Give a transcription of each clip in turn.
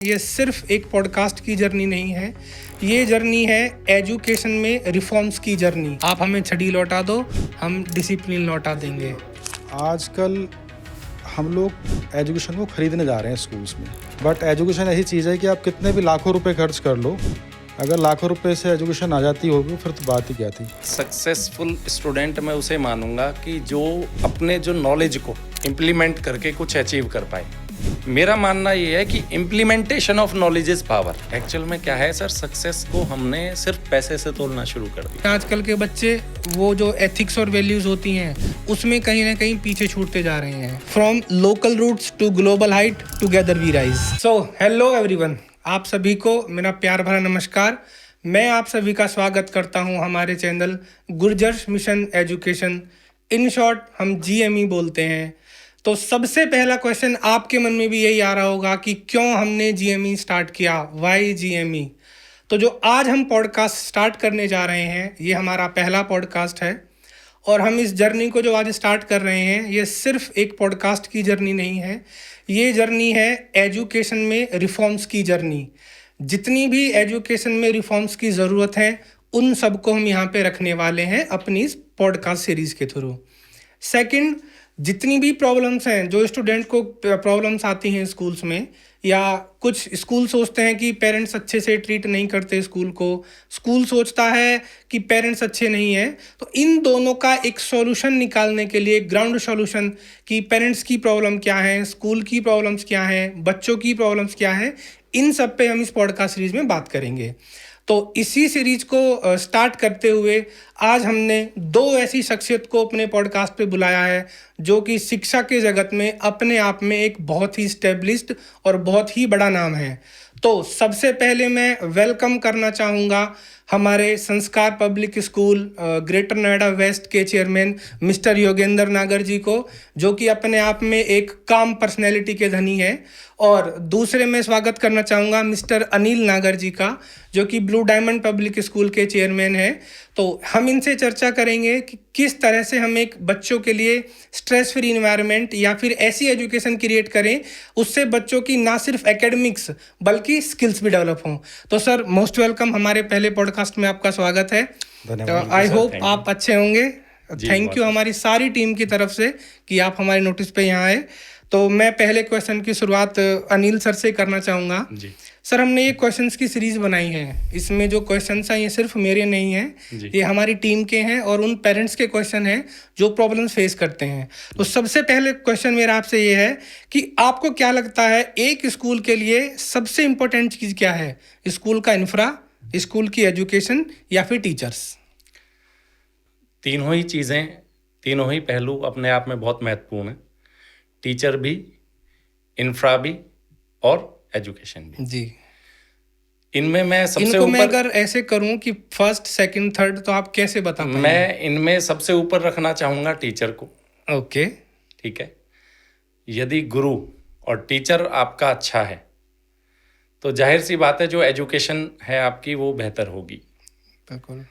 ये सिर्फ एक पॉडकास्ट की जर्नी नहीं है, ये जर्नी है एजुकेशन में रिफॉर्म्स की जर्नी। आप हमें छड़ी लौटा दो, हम डिसिप्लिन लौटा देंगे। आजकल हम लोग एजुकेशन को खरीदने जा रहे हैं स्कूल्स में, बट एजुकेशन ऐसी चीज़ है कि आप कितने भी लाखों रुपए खर्च कर लो, अगर लाखों रुपए से एजुकेशन आ जाती होगी फिर तो बात ही क्या थी। सक्सेसफुल स्टूडेंट मैं उसे मानूंगा कि जो अपने जो नॉलेज को इम्प्लीमेंट करके कुछ अचीव कर पाए। मेरा मानना ये है कि implementation of knowledge is power. Actual में क्या है सर, सक्सेस को हमने सिर्फ पैसे से तोलना शुरू कर दिया। आजकल के बच्चे वो जो एथिक्स और वैल्यूज होती हैं उसमें कहीं ना कहीं पीछे छूटते जा रहे हैं। From local roots to global height, together we rise. So hello everyone, आप सभी को मेरा प्यार भरा नमस्कार। मैं आप सभी का स्वागत करता हूं हमारे channel Gurjar mission education, in short हम GME बोलते हैं। तो सबसे पहला क्वेश्चन आपके मन में भी यही आ रहा होगा कि क्यों हमने GME स्टार्ट किया, वाई GME। तो जो आज हम पॉडकास्ट स्टार्ट करने जा रहे हैं, ये हमारा पहला पॉडकास्ट है और हम इस जर्नी को जो आज स्टार्ट कर रहे हैं, ये सिर्फ एक पॉडकास्ट की जर्नी नहीं है, ये जर्नी है एजुकेशन में रिफॉर्म्स की जर्नी। जितनी भी एजुकेशन में रिफॉर्म्स की ज़रूरत है उन सबको हम यहाँ पे रखने वाले हैं अपनी इस पॉडकास्ट सीरीज़ के थ्रू। सेकंड, जितनी भी प्रॉब्लम्स हैं, जो स्टूडेंट को प्रॉब्लम्स आती हैं स्कूल्स में, या कुछ स्कूल सोचते हैं कि पेरेंट्स अच्छे से ट्रीट नहीं करते स्कूल को, स्कूल सोचता है कि पेरेंट्स अच्छे नहीं हैं, तो इन दोनों का एक सॉल्यूशन निकालने के लिए, ग्राउंड सॉल्यूशन कि पेरेंट्स की प्रॉब्लम क्या है, स्कूल की प्रॉब्लम्स क्या हैं, बच्चों की प्रॉब्लम्स क्या हैं, इन सब पे हम इस पॉडकास्ट सीरीज में बात करेंगे। तो इसी सीरीज को स्टार्ट करते हुए आज हमने दो ऐसी शख्सियत को अपने पॉडकास्ट पे बुलाया है जो कि शिक्षा के जगत में अपने आप में एक बहुत ही स्टेब्लिश्ड और बहुत ही बड़ा नाम है। तो सबसे पहले मैं वेलकम करना चाहूँगा हमारे Sanskar public school greater Noida west के चेयरमैन मिस्टर योगेंद्र नागर जी को, जो कि अपने आप में एक काम पर्सनैलिटी के धनी है। और दूसरे में स्वागत करना चाहूँगा मिस्टर अनिल नागर जी का, जो कि ब्लू डायमंड पब्लिक स्कूल के चेयरमैन है। तो हम इनसे चर्चा करेंगे कि किस तरह से हम एक बच्चों के लिए स्ट्रेस फ्री इन्वायरमेंट या फिर ऐसी एजुकेशन क्रिएट करें उससे बच्चों की ना सिर्फ एकेडमिक्स बल्कि स्किल्स भी डेवलप हों। तो सर, मोस्ट वेलकम, हमारे पहले पॉडकास्ट में आपका स्वागत है। तो आई होप आप अच्छे होंगे। थैंक यू हमारी सारी टीम की तरफ से कि आप हमारे नोटिस पे यहाँ आए। तो मैं पहले क्वेश्चन की शुरुआत अनिल सर से करना चाहूँगा। सर, हमने ये क्वेश्चंस की सीरीज बनाई है, इसमें जो क्वेश्चंस हैं ये सिर्फ मेरे नहीं हैं, ये हमारी टीम के हैं और उन पेरेंट्स के क्वेश्चन हैं जो प्रॉब्लम्स फेस करते हैं। तो सबसे पहले क्वेश्चन मेरा आपसे ये है कि आपको क्या लगता है एक स्कूल के लिए सबसे इम्पोर्टेंट चीज़ क्या है? स्कूल का इंफ्रा, स्कूल की एजुकेशन या फिर टीचर्स? तीनों ही चीज़ें, तीनों ही पहलू अपने आप में बहुत महत्वपूर्ण हैं। टीचर भी, इंफ्रा भी और एजुकेशन भी। जी, इनमें मैं सबसे इनको मैं ऊपर, अगर ऐसे करूं कि फर्स्ट सेकंड थर्ड, तो आप कैसे बता पाएंगे? मैं इनमें सबसे ऊपर रखना चाहूँगा टीचर को। ओके, ठीक है। यदि गुरु और टीचर आपका अच्छा है तो जाहिर सी बात है जो एजुकेशन है आपकी वो बेहतर होगी। बिल्कुल।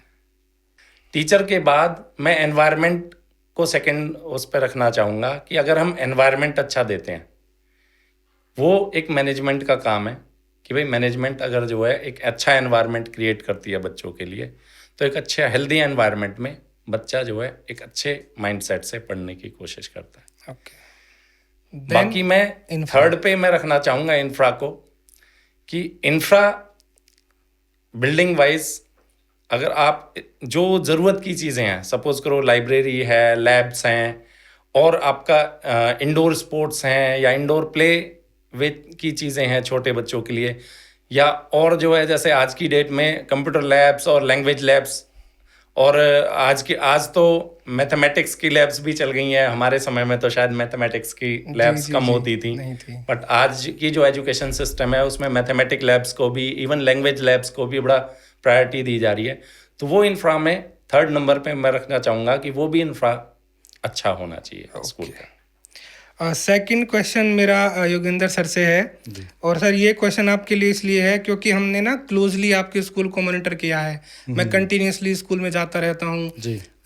टीचर के बाद मैं एनवायरनमेंट को सेकंड उस पर रखना चाहूँगा कि अगर हम एनवायरनमेंट अच्छा देते हैं, वो एक मैनेजमेंट का काम है कि भाई मैनेजमेंट अगर जो है एक अच्छा एनवायरनमेंट क्रिएट करती है बच्चों के लिए, तो एक अच्छा हेल्दी एनवायरनमेंट में बच्चा जो है एक अच्छे माइंडसेट से पढ़ने की कोशिश करता है। ओके। बाकी मैं थर्ड पे मैं रखना चाहूँगा इंफ्रा को, कि इंफ्रा बिल्डिंग वाइज अगर आप जो ज़रूरत की चीज़ें हैं, सपोज करो लाइब्रेरी है, लैब्स हैं और आपका इंडोर स्पोर्ट्स हैं या इंडोर प्ले वे की चीज़ें हैं छोटे बच्चों के लिए, या और जो है जैसे आज की डेट में कंप्यूटर लैब्स और लैंग्वेज लैब्स, और आज तो मैथमेटिक्स की लैब्स भी चल गई हैं। हमारे समय में तो शायद मैथमेटिक्स की लैब्स कम होती थी, बट आज की जो एजुकेशन सिस्टम है उसमें मैथमेटिक लैब्स को भी, इवन लैंग्वेज लैब्स को भी बड़ा प्रायोरिटी दी जा रही है। तो वो इंफ्रा में थर्ड नंबर पे मैं रखना चाहूँगा कि वो भी इंफ्रा अच्छा होना चाहिए स्कूल का। सेकंड क्वेश्चन मेरा योगेंद्र सर से है, और सर ये क्वेश्चन आपके लिए इसलिए है क्योंकि हमने ना क्लोजली आपके स्कूल को मॉनिटर किया है। मैं कंटिन्यूसली स्कूल में जाता रहता हूँ,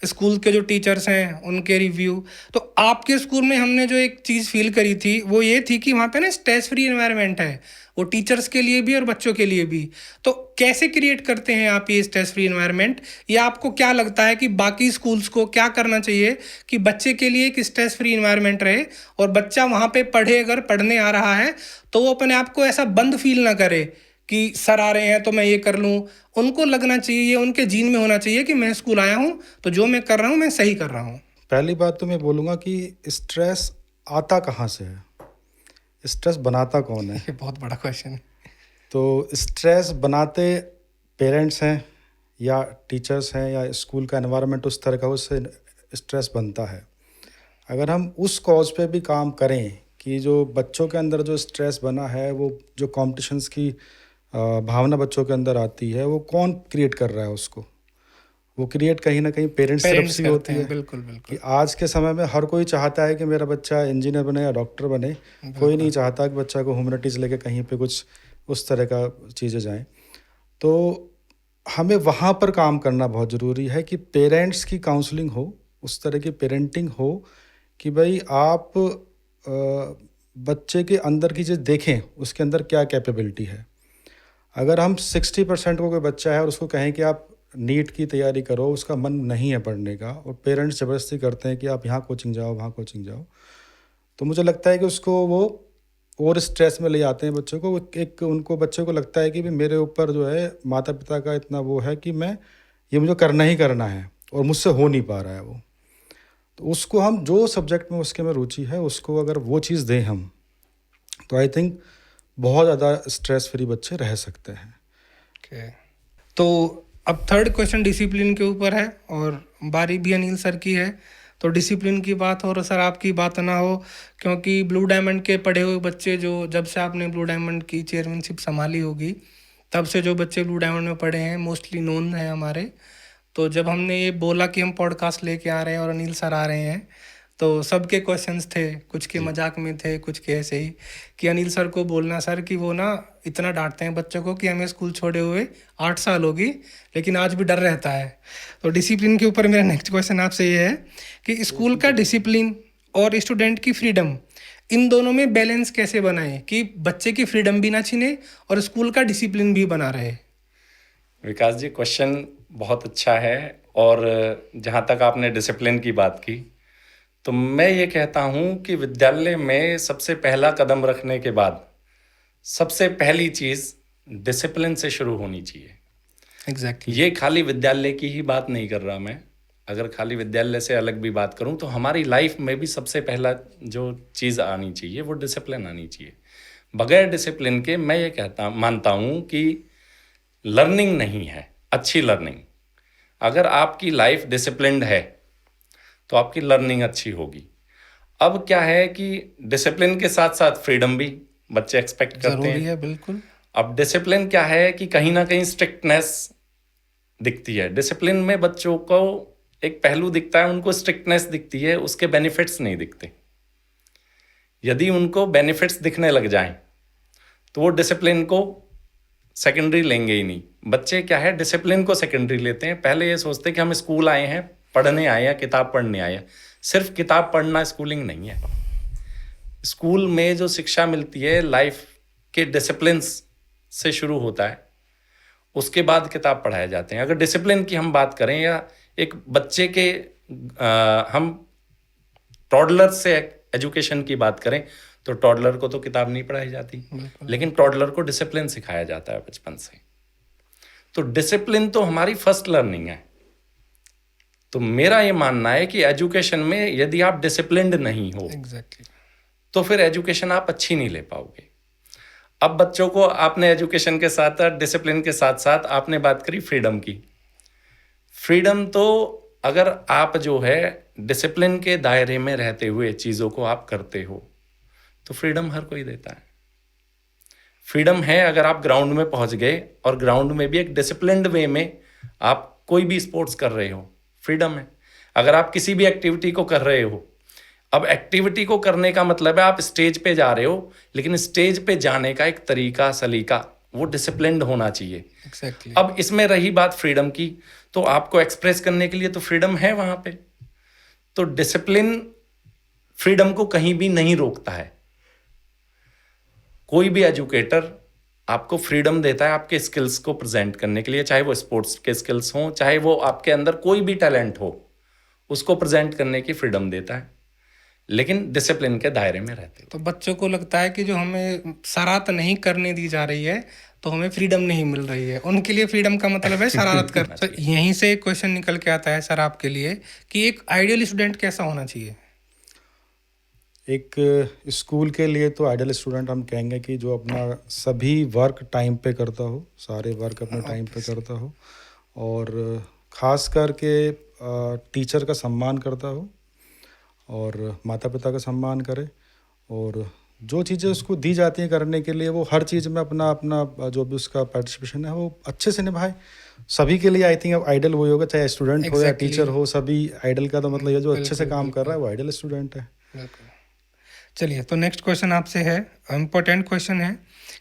स्कूल के जो टीचर्स हैं उनके रिव्यू। तो आपके स्कूल में हमने जो एक चीज़ फील करी थी वो ये थी कि वहाँ पे ना स्ट्रेस फ्री एनवायरनमेंट है, वो टीचर्स के लिए भी और बच्चों के लिए भी। तो कैसे क्रिएट करते हैं आप ये स्ट्रेस फ्री एनवायरनमेंट, या आपको क्या लगता है कि बाकी स्कूल्स को क्या करना चाहिए कि बच्चे के लिए एक स्ट्रेस फ्री एनवायरनमेंट रहे और बच्चा वहाँ पे पढ़े, अगर पढ़ने आ रहा है तो वो अपने आप को ऐसा बंद फील ना करे कि सर आ रहे हैं तो मैं ये कर लूँ। उनको लगना चाहिए, ये उनके जीन में होना चाहिए कि मैं स्कूल आया हूँ तो जो मैं कर रहा हूँ मैं सही कर रहा हूँ। पहली बात तो मैं बोलूँगा कि स्ट्रेस आता कहाँ से है, स्ट्रेस बनाता कौन है। ये बहुत बड़ा क्वेश्चन है। तो स्ट्रेस बनाते पेरेंट्स हैं या टीचर्स हैं या स्कूल का एनवायरनमेंट उस तरह का, उससे स्ट्रेस बनता है। अगर हम उस कॉज पे भी काम करें कि जो बच्चों के अंदर जो स्ट्रेस बना है, वो जो कॉम्पिटिशन्स की भावना बच्चों के अंदर आती है, वो कौन क्रिएट कर रहा है उसको? वो क्रिएट कहीं ना कहीं पेरेंट्स तरफ से होती है। बिल्कुल बिल्कुल। कि आज के समय में हर कोई चाहता है कि मेरा बच्चा इंजीनियर बने या डॉक्टर बने, कोई नहीं चाहता कि बच्चा को ह्यूमैनिटीज़ लेके कहीं पे कुछ उस तरह का चीज़ें जाएं। तो हमें वहाँ पर काम करना बहुत ज़रूरी है कि पेरेंट्स की काउंसलिंग हो, उस तरह की पेरेंटिंग हो कि भाई आप बच्चे के अंदर की चीज़ देखें, उसके अंदर क्या कैपेबिलिटी है। अगर हम 60% को कोई बच्चा है और उसको कहें कि आप नीट की तैयारी करो, उसका मन नहीं है पढ़ने का, और पेरेंट्स ज़बरदस्ती करते हैं कि आप यहाँ कोचिंग जाओ, वहाँ कोचिंग जाओ, तो मुझे लगता है कि उसको वो और स्ट्रेस में ले जाते हैं बच्चों को। एक उनको बच्चे को लगता है कि भाई मेरे ऊपर जो है माता पिता का इतना वो है कि मैं ये मुझे करना ही करना है और मुझसे हो नहीं पा रहा है वो। तो उसको हम जो सब्जेक्ट में उसके में रुचि है उसको अगर वो चीज़ दें हम, तो आई थिंक बहुत ज़्यादा स्ट्रेस फ्री बच्चे रह सकते हैं। Okay. तो अब थर्ड क्वेश्चन डिसिप्लिन के ऊपर है और बारी भी अनिल सर की है। तो डिसिप्लिन की बात हो और सर आपकी बात ना हो, क्योंकि ब्लू डायमंड के पढ़े हुए बच्चे, जो जब से आपने ब्लू डायमंड की चेयरमैनशिप संभाली होगी तब से जो बच्चे ब्लू डायमंड में पढ़े हैं मोस्टली नोन है हमारे। तो जब हमने ये बोला कि हम पॉडकास्ट लेके आ रहे हैं और अनिल सर आ रहे हैं, तो सबके क्वेश्चंस थे, कुछ के मजाक में थे, कुछ के ऐसे ही कि अनिल सर को बोलना सर कि वो ना इतना डांटते हैं बच्चों को कि हमें स्कूल छोड़े हुए 8 साल होगी लेकिन आज भी डर रहता है। तो डिसिप्लिन के ऊपर मेरा नेक्स्ट क्वेश्चन आपसे ये है कि स्कूल का डिसिप्लिन और स्टूडेंट की फ्रीडम, इन दोनों में बैलेंस कैसे बनाएं कि बच्चे की फ्रीडम भी ना छीने और स्कूल का डिसिप्लिन भी बना रहे। विकास जी, क्वेश्चन बहुत अच्छा है। और जहाँ तक आपने डिसिप्लिन की बात की, तो मैं ये कहता हूँ कि विद्यालय में सबसे पहला कदम रखने के बाद सबसे पहली चीज़ डिसिप्लिन से शुरू होनी चाहिए। एग्जैक्टली। ये खाली विद्यालय की ही बात नहीं कर रहा मैं, अगर खाली विद्यालय से अलग भी बात करूँ तो हमारी लाइफ में भी सबसे पहला जो चीज़ आनी चाहिए वो डिसिप्लिन आनी चाहिए। बगैर डिसिप्लिन के मैं ये मानता हूँ कि लर्निंग नहीं है, अच्छी लर्निंग। अगर आपकी लाइफ डिसिप्लिन्ड है तो आपकी लर्निंग अच्छी होगी। अब क्या है कि डिसिप्लिन के साथ साथ फ्रीडम भी बच्चे एक्सपेक्ट करते हैं। है बिल्कुल। अब डिसिप्लिन क्या है कि कहीं ना कहीं स्ट्रिक्टनेस दिखती है। डिसिप्लिन में बच्चों को एक पहलू दिखता है, उनको स्ट्रिक्टनेस दिखती है, उसके बेनिफिट्स नहीं दिखते। यदि उनको बेनिफिट्स दिखने लग जाएं तो वो डिसिप्लिन को सेकेंडरी लेंगे ही नहीं। बच्चे क्या है, डिसिप्लिन को सेकेंडरी लेते हैं। पहले ये सोचते हैं कि हम स्कूल आए हैं, पढ़ने आए हैं, किताब पढ़ने आए हैं। सिर्फ किताब पढ़ना स्कूलिंग नहीं है। स्कूल में जो शिक्षा मिलती है लाइफ के डिसिप्लिन्स से शुरू होता है, उसके बाद किताब पढ़ाए जाते हैं। अगर डिसिप्लिन की हम बात करें या एक बच्चे के हम टॉडलर से एजुकेशन की बात करें तो टॉडलर को तो किताब नहीं पढ़ाई जाती, लेकिन टॉडलर को डिसिप्लिन सिखाया जाता है बचपन से। तो डिसिप्लिन तो हमारी फर्स्ट लर्निंग है। तो मेरा ये मानना है कि एजुकेशन में यदि आप डिसिप्लिन्ड नहीं हो तो फिर एजुकेशन आप अच्छी नहीं ले पाओगे। अब बच्चों को आपने एजुकेशन के साथ डिसिप्लिन के साथ साथ आपने बात करी फ्रीडम की। फ्रीडम तो अगर आप जो है डिसिप्लिन के दायरे में रहते हुए चीज़ों को आप करते हो तो फ्रीडम हर कोई देता है। फ्रीडम है अगर आप ग्राउंड में पहुंच गए और ग्राउंड में भी एक डिसिप्लिन्ड वे में आप कोई भी स्पोर्ट्स कर रहे हो, फ्रीडम है। अगर आप किसी भी एक्टिविटी को कर रहे हो, अब एक्टिविटी को करने का मतलब है आप स्टेज पे जा रहे हो, लेकिन स्टेज पे जाने का एक तरीका सलीका वो डिसिप्लिन्ड होना चाहिए। एग्जैक्टली। अब इसमें रही बात फ्रीडम की, तो आपको एक्सप्रेस करने के लिए तो फ्रीडम है वहां पे, तो डिसिप्लिन फ्रीडम को कहीं भी नहीं रोकता है। कोई भी एजुकेटर आपको फ्रीडम देता है आपके स्किल्स को प्रेजेंट करने के लिए, चाहे वो स्पोर्ट्स के स्किल्स हों, चाहे वो आपके अंदर कोई भी टैलेंट हो, उसको प्रेजेंट करने की फ्रीडम देता है, लेकिन डिसिप्लिन के दायरे में रहते हैं। तो बच्चों को लगता है कि जो हमें शरारत नहीं करने दी जा रही है तो हमें फ्रीडम नहीं मिल रही है, उनके लिए फ्रीडम का मतलब है शरारत कर। तो यहीं से एक क्वेश्चन निकल के आता है सर आपके लिए कि एक आइडियल स्टूडेंट कैसा होना चाहिए? एक स्कूल के लिए तो आइडियल स्टूडेंट हम कहेंगे कि जो अपना सभी वर्क टाइम पे करता हो, सारे वर्क अपने टाइम पे करता हो, और ख़ास करके टीचर का सम्मान करता हो और माता पिता का सम्मान करे, और जो चीज़ें उसको दी जाती हैं करने के लिए वो हर चीज़ में अपना अपना जो भी उसका पार्टिसिपेशन है वो अच्छे से निभाए। सभी के लिए आई थिंक आइडल वही होगा, चाहे स्टूडेंट हो या टीचर हो, सभी आइडल का तो मतलब ये जो अच्छे से काम कर रहा है वो आइडल स्टूडेंट है। बिल्कुल। चलिए, तो नेक्स्ट क्वेश्चन आपसे है, इम्पोर्टेंट क्वेश्चन है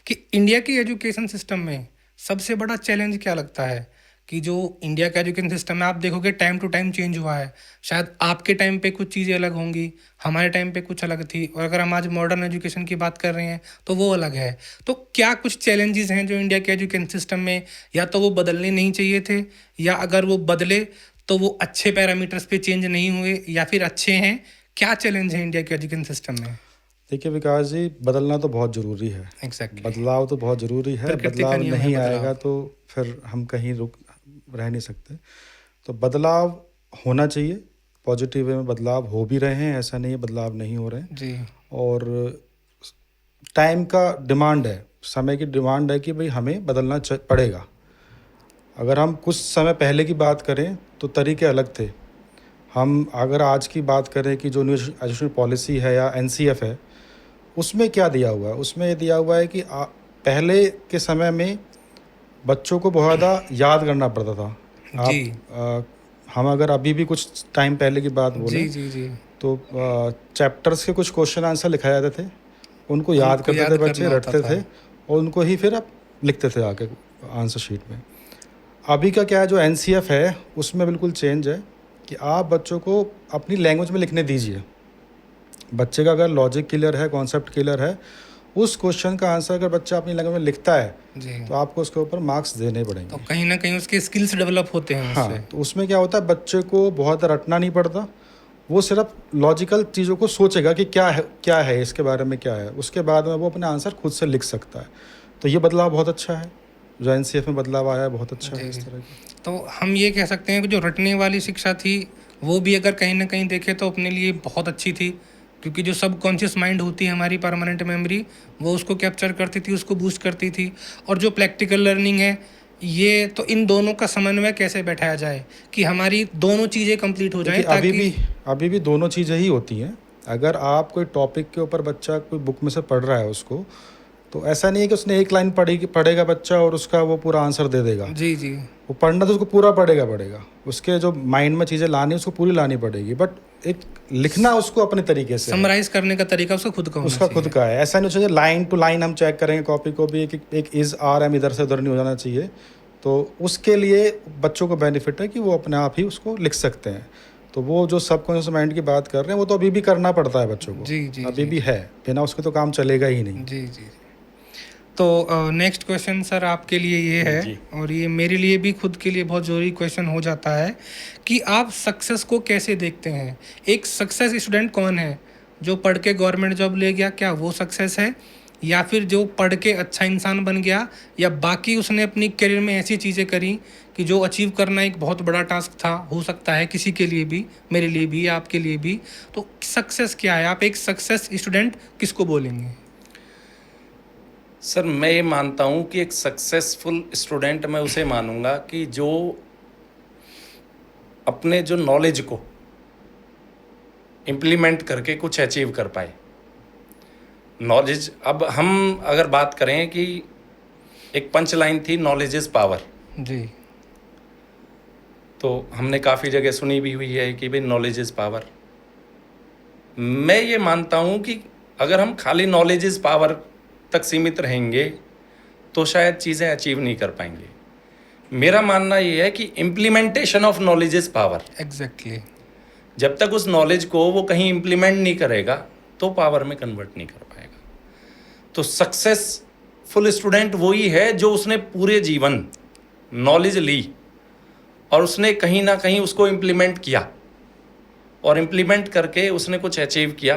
कि इंडिया की एजुकेशन सिस्टम में सबसे बड़ा चैलेंज क्या लगता है? कि जो इंडिया का एजुकेशन सिस्टम है आप देखोगे टाइम टू टाइम चेंज हुआ है, शायद आपके टाइम पे कुछ चीज़ें अलग होंगी, हमारे टाइम पे कुछ अलग थी, और अगर हम आज मॉडर्न एजुकेशन की बात कर रहे हैं तो वो अलग है। तो क्या कुछ चैलेंजेस हैं जो इंडिया के एजुकेशन सिस्टम में, या तो वो बदलने नहीं चाहिए थे, या अगर वो बदले तो वो अच्छे पैरामीटर्स पे चेंज नहीं हुए, या फिर अच्छे हैं? क्या चैलेंज है इंडिया के एजुकेशन सिस्टम में? देखिए विकास जी, बदलना तो बहुत ज़रूरी है। एग्जैक्टली। बदलाव तो बहुत ज़रूरी है, प्रकृति का बदलाव नियम है नहीं बदलाव। आएगा तो फिर हम कहीं रह नहीं सकते। तो बदलाव होना चाहिए, पॉजिटिव वे में बदलाव हो भी रहे हैं, ऐसा नहीं है बदलाव नहीं हो रहे हैं। जी। और टाइम का डिमांड है, समय की डिमांड है कि भाई हमें बदलना पड़ेगा। अगर हम कुछ समय पहले की बात करें तो तरीके अलग थे। हम अगर आज की बात करें कि जो न्यू एजुकेशन पॉलिसी है या NCF है, उसमें क्या दिया हुआ है? उसमें ये दिया हुआ है कि पहले के समय में बच्चों को बहुत ज़्यादा याद करना पड़ता था। जी। हम अगर अभी भी कुछ टाइम पहले की बात जी बोलें जी जी। तो चैप्टर्स के कुछ क्वेश्चन आंसर लिखाए जाते थे, उनको याद उनको करते याद थे बच्चे, करना होता रटते था। थे, और उनको ही फिर आप लिखते थे आके आंसर शीट में। अभी का क्या है, जो NCF है उसमें बिल्कुल चेंज है कि आप बच्चों को अपनी लैंग्वेज में लिखने दीजिए। बच्चे का अगर लॉजिक क्लियर है, कॉन्सेप्ट क्लियर है, उस क्वेश्चन का आंसर अगर बच्चा अपनी लैंग्वेज में लिखता है जी। तो आपको उसके ऊपर मार्क्स देने पड़ेंगे। तो कहीं ना कहीं उसके स्किल्स डेवलप होते हैं उससे। हाँ, तो उसमें क्या होता है, बच्चे को बहुत रटना नहीं पड़ता, वो सिर्फ लॉजिकल चीज़ों को सोचेगा कि क्या है इसके बारे में क्या है, उसके बाद में वो अपने आंसर खुद से लिख सकता है। तो ये बदलाव बहुत अच्छा है, जो NCF में बदलाव आया है बहुत अच्छा है इस तरह की। तो हम ये कह सकते हैं कि जो रटने वाली शिक्षा थी वो भी अगर कहीं ना कहीं देखें तो अपने लिए बहुत अच्छी थी, क्योंकि जो सबकॉन्शियस माइंड होती है हमारी परमानेंट मेमोरी, वो उसको कैप्चर करती थी, उसको बूस्ट करती थी। और जो प्रैक्टिकल लर्निंग है, ये तो इन दोनों का समन्वय कैसे बैठाया जाए कि हमारी दोनों चीज़ें कंप्लीट हो जाएं, ताकि अभी भी दोनों चीज़ें ही होती हैं। अगर आप कोई टॉपिक के ऊपर, बच्चा कोई बुक में से पढ़ रहा है उसको, तो ऐसा नहीं है कि उसने एक लाइन पढ़ेगा बच्चा और उसका वो पूरा आंसर दे देगा। जी जी। वो पढ़ना तो उसको पूरा पढ़ेगा, उसके जो माइंड में चीज़ें लानी उसको पूरी लानी पड़ेगी, बट एक लिखना उसको अपने तरीके से, समराइज करने का तरीका उसका खुद का होना उसका खुद चाहिए। का है। ऐसा नहीं चाहिए लाइन टू लाइन हम चेक करेंगे कॉपी को भी, एक इज़ आर एम इधर से उधर नहीं हो जाना चाहिए। तो उसके लिए बच्चों को बेनिफिट है कि वो अपने आप ही उसको लिख सकते हैं। तो वो जो सबकॉन्शियस माइंड की बात कर रहे हैं वो तो अभी भी करना पड़ता है बच्चों को। जी जी अभी भी है, बिना उसके तो काम चलेगा ही नहीं। जी जी। तो नेक्स्ट क्वेश्चन सर आपके लिए ये है, और ये मेरे लिए भी खुद के लिए बहुत ज़रूरी क्वेश्चन हो जाता है कि आप सक्सेस को कैसे देखते हैं? एक सक्सेस स्टूडेंट कौन है? जो पढ़ के गवर्नमेंट जॉब ले गया, क्या वो सक्सेस है? या फिर जो पढ़ के अच्छा इंसान बन गया, या बाकी उसने अपनी करियर में ऐसी चीज़ें करी कि जो अचीव करना एक बहुत बड़ा टास्क था, हो सकता है किसी के लिए भी, मेरे लिए भी, आपके लिए भी। तो सक्सेस क्या है? आप एक सक्सेस स्टूडेंट किसको बोलेंगे? सर मैं ये मानता हूँ कि एक सक्सेसफुल स्टूडेंट मैं उसे मानूंगा कि जो अपने जो नॉलेज को इम्प्लीमेंट करके कुछ अचीव कर पाए। नॉलेज, अब हम अगर बात करें कि एक पंच लाइन थी, नॉलेज इज़ पावर। जी। तो हमने काफ़ी जगह सुनी भी हुई है कि भाई नॉलेज इज़ पावर। मैं ये मानता हूँ कि अगर हम खाली नॉलेज इज़ पावर तक सीमित रहेंगे तो शायद चीज़ें अचीव नहीं कर पाएंगे। मेरा मानना ये है कि implementation of knowledge is power. Exactly. जब तक उस नॉलेज को वो कहीं इम्प्लीमेंट नहीं करेगा तो पावर में कन्वर्ट नहीं कर पाएगा। तो सक्सेसफुल स्टूडेंट वही है जो उसने पूरे जीवन नॉलेज ली और उसने कहीं ना कहीं उसको इम्प्लीमेंट किया, और इम्प्लीमेंट करके उसने कुछ अचीव किया,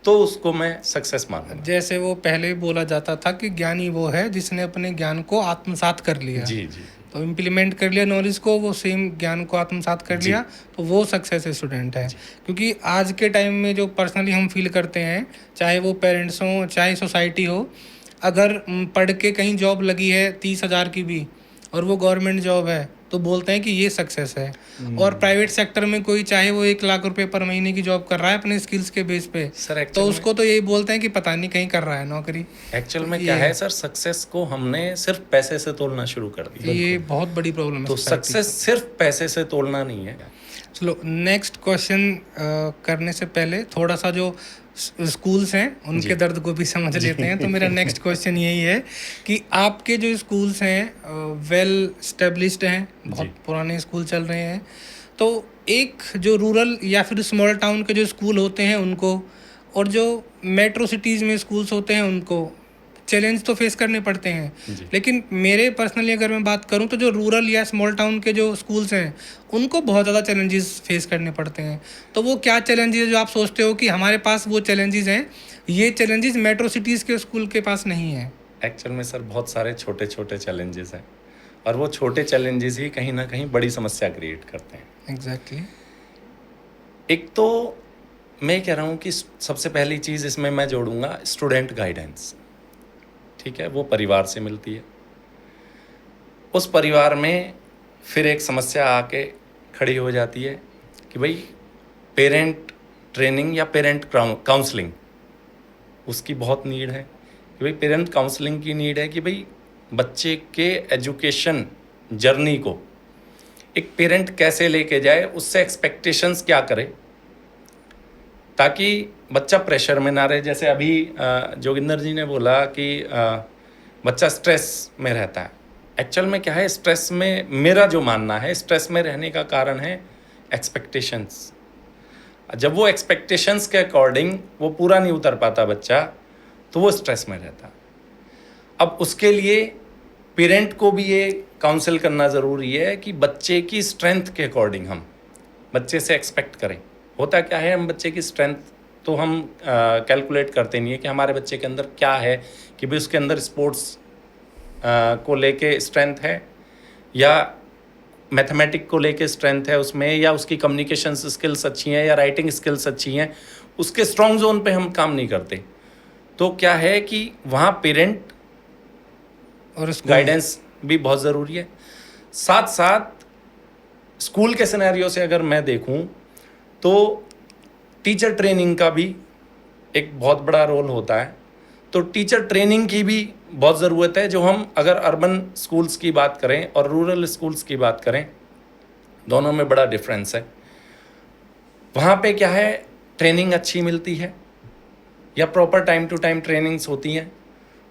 तो उसको मैं सक्सेस मानूंगा। जैसे वो पहले बोला जाता था कि ज्ञानी वो है जिसने अपने ज्ञान को आत्मसात कर लिया। जी जी। तो इम्प्लीमेंट कर लिया नॉलेज को, वो सेम ज्ञान को आत्मसात कर लिया, तो वो सक्सेस स्टूडेंट है। क्योंकि आज के टाइम में जो पर्सनली हम फील करते हैं, चाहे वो पेरेंट्स हों चाहे सोसाइटी हो, अगर पढ़ के कहीं जॉब लगी है 30,000 की भी और वो गवर्नमेंट जॉब है तो बोलते हैं कि ये सक्सेस है। और प्राइवेट सेक्टर में कोई चाहे वो 1 लाख रुपए पर महीने की जॉब कर रहा है अपने स्किल्स के बेस पे, सर तो उसको तो यही बोलते हैं कि पता नहीं कहीं कर रहा है नौकरी। एक्चुअल में क्या है सर, सक्सेस को हमने सिर्फ पैसे से तोलना शुरू कर दिया। ये बहुत बड़ी प्रॉब्लम है। तो सक्सेस सिर्फ पैसे से तोलना नहीं है। चलो नेक्स्ट क्वेश्चन करने से पहले थोड़ा सा जो स्कूल्स हैं उनके दर्द को भी समझ लेते हैं। तो मेरा नेक्स्ट क्वेश्चन यही है कि आपके जो स्कूल्स हैं वेल स्टेब्लिश्ड हैं, बहुत पुराने स्कूल चल रहे हैं, तो एक जो रूरल या फिर स्मॉल टाउन के जो स्कूल होते हैं उनको, और जो मेट्रो सिटीज़ में स्कूल्स होते हैं उनको चैलेंज तो फेस करने पड़ते हैं। लेकिन मेरे पर्सनली अगर मैं बात करूं तो जो रूरल या स्मॉल टाउन के जो स्कूल्स हैं उनको बहुत ज़्यादा चैलेंजेस फेस करने पड़ते हैं। तो वो क्या चैलेंजेस जो आप सोचते हो कि हमारे पास वो चैलेंजेस हैं, ये चैलेंजेस मेट्रो सिटीज़ के स्कूल के पास नहीं है? एक्चुअल में सर बहुत सारे छोटे छोटे चैलेंजेस हैं, और वो छोटे चैलेंजेस ही कहीं ना कहीं बड़ी समस्या क्रिएट करते हैं। एग्जैक्टली। एक तो मैं कह रहा हूँ कि सबसे पहली चीज़ इसमें मैं जोड़ूंगा स्टूडेंट गाइडेंस। ठीक है, वो परिवार से मिलती है। उस परिवार में फिर एक समस्या आके खड़ी हो जाती है कि भाई पेरेंट ट्रेनिंग या पेरेंट काउंसलिंग, उसकी बहुत नीड है। कि भाई पेरेंट काउंसलिंग की नीड है कि भाई बच्चे के एजुकेशन जर्नी को एक पेरेंट कैसे लेके जाए, उससे एक्सपेक्टेशंस क्या करे ताकि बच्चा प्रेशर में ना रहे। जैसे अभी जोगिंदर जी ने बोला कि बच्चा स्ट्रेस में रहता है। एक्चुअल में क्या है, स्ट्रेस में मेरा जो मानना है, स्ट्रेस में रहने का कारण है एक्सपेक्टेशंस। जब वो एक्सपेक्टेशंस के अकॉर्डिंग वो पूरा नहीं उतर पाता बच्चा, तो वो स्ट्रेस में रहता। अब उसके लिए पेरेंट को भी ये काउंसिल करना ज़रूरी है कि बच्चे की स्ट्रेंथ के अकॉर्डिंग हम बच्चे से एक्सपेक्ट करें। होता क्या है, हम बच्चे की स्ट्रेंथ तो हम कैलकुलेट करते नहीं है कि हमारे बच्चे के अंदर क्या है, कि भाई उसके अंदर स्पोर्ट्स को लेके स्ट्रेंथ है, या मैथमेटिक को लेके स्ट्रेंथ है उसमें, या उसकी कम्युनिकेशन स्किल्स अच्छी हैं, या राइटिंग स्किल्स अच्छी हैं। उसके स्ट्रॉन्ग जोन पे हम काम नहीं करते। तो क्या है कि वहाँ पेरेंट और गाइडेंस भी बहुत ज़रूरी है। साथ साथ स्कूल के सिनेरियो से अगर मैं देखूं तो टीचर ट्रेनिंग का भी एक बहुत बड़ा रोल होता है। तो टीचर ट्रेनिंग की भी बहुत ज़रूरत है। जो हम अगर अर्बन स्कूल्स की बात करें और रूरल स्कूल्स की बात करें, दोनों में बड़ा डिफरेंस है। वहाँ पे क्या है, ट्रेनिंग अच्छी मिलती है या proper time to time trainings होती हैं,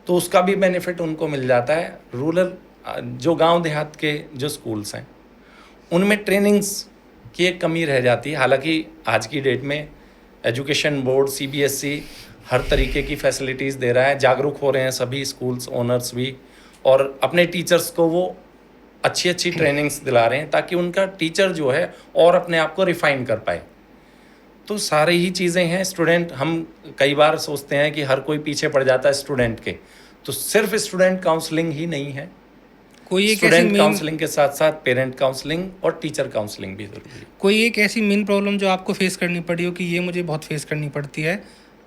तो उसका भी बेनिफिट उनको मिल जाता है। रूरल जो गांव देहात के जो स्कूल्स हैं उनमें ट्रेनिंग्स की एक कमी रह जाती है। हालांकि आज की डेट में एजुकेशन बोर्ड CBSE हर तरीके की फैसिलिटीज़ दे रहा है, जागरूक हो रहे हैं सभी स्कूल्स ओनर्स भी, और अपने टीचर्स को वो अच्छी अच्छी ट्रेनिंग्स दिला रहे हैं ताकि उनका टीचर जो है और अपने आप को रिफाइन कर पाए। तो सारी ही चीज़ें हैं। स्टूडेंट, हम कई बार सोचते हैं कि हर कोई पीछे पड़ जाता है स्टूडेंट के, तो सिर्फ स्टूडेंट काउंसलिंग ही नहीं है, कोई एक स्टूडेंट काउंसलिंग के साथ साथ पेरेंट काउंसलिंग और टीचर काउंसलिंग भी जरूरी है। कोई एक ऐसी मेन प्रॉब्लम जो आपको फेस करनी पड़ी हो कि ये मुझे बहुत फेस करनी पड़ती है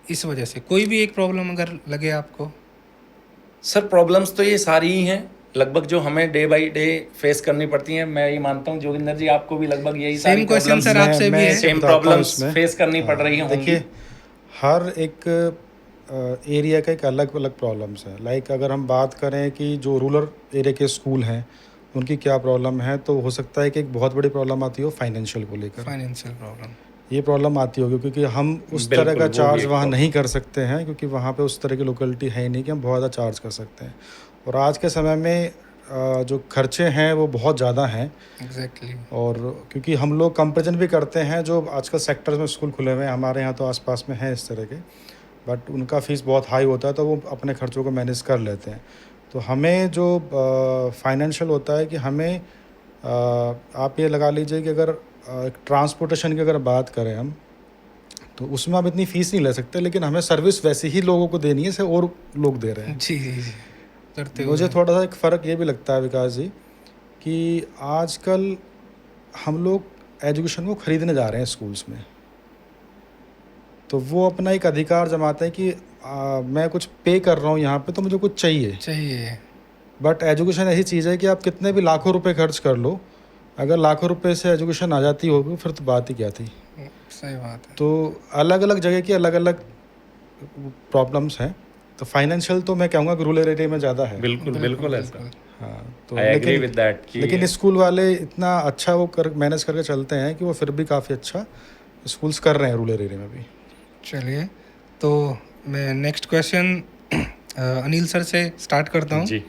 इस वजह से, कोई भी एक प्रॉब्लम अगर लगे आपको? सर प्रॉब्लम्स तो ये सारी ही हैं लगभग जो हमें डे बाय डे फेस करनी पड़ती हैं। मैं ये मानता हूँ जोगिंदर जी आपको भी लगभग यही सारी सेम क्वेश्चन सर आपसे भी है। सेम प्रॉब्लम्स फेस करनी पड़ रही होंगी। देखिए, हर एक एरिया का एक अलग अलग प्रॉब्लम्स है। लाइक अगर हम बात करें कि जो रूरल एरिया के स्कूल हैं उनकी क्या प्रॉब्लम है, तो हो सकता है कि एक बहुत बड़ी प्रॉब्लम आती हो फाइनेंशियल को लेकर। फाइनेंशियल प्रॉब्लम, ये प्रॉब्लम आती होगी, क्योंकि हम उस बिल्कुल, तरह का वो भी चार्ज एक वहाँ प्रॉब्लम। नहीं कर सकते हैं, क्योंकि वहाँ पे उस तरह की लोकेलिटी है ही नहीं कि हम बहुत ज़्यादा चार्ज कर सकते हैं। और आज के समय में जो खर्चे हैं वो बहुत ज़्यादा हैं, एग्जैक्टली। और क्योंकि हम लोग कंपेरिजन भी करते हैं जो आजकल सेक्टर्स में स्कूल खुले हुए हैं, हमारे यहाँ तो आसपास में हैं इस तरह के, बट उनका फ़ीस बहुत हाई होता है, तो वो अपने खर्चों को मैनेज कर लेते हैं। तो हमें जो फाइनेंशियल होता है कि हमें आप ये लगा लीजिए कि अगर एक ट्रांसपोर्टेशन की अगर बात करें हम, तो उसमें आप इतनी फ़ीस नहीं ले सकते, लेकिन हमें सर्विस वैसे ही लोगों को देनी है जैसे और लोग दे रहे हैं। जी जी जी, करते हुए। मुझे थोड़ा सा एक फ़र्क ये भी लगता है विकास जी, कि आजकल हम लोग एजुकेशन को ख़रीदने जा रहे हैं स्कूल्स में। तो वो अपना एक अधिकार जमाते हैं कि मैं कुछ पे कर रहा हूँ यहाँ पे, तो मुझे कुछ चाहिए। चाहिए। बट एजुकेशन ऐसी चीज़ है कि आप कितने भी लाखों रुपए खर्च कर लो, अगर लाखों रुपए से एजुकेशन आ जाती होगी फिर तो बात ही क्या थी। सही बात है। तो अलग अलग जगह की अलग अलग प्रॉब्लम्स हैं। तो फाइनेंशियल तो मैं कहूँगा कि रूरल एरिया में ज़्यादा है। बिल्कुल बिल्कुल ऐसा। हाँ, तो आई एग्री विद दैट कि लेकिन स्कूल वाले इतना अच्छा वो कर मैनेज करके चलते हैं कि वो फिर भी काफ़ी अच्छा स्कूल्स कर रहे हैं रूरल एरिया में भी। चलिए, तो मैं नेक्स्ट क्वेश्चन अनिल सर से स्टार्ट करता हूँ। जी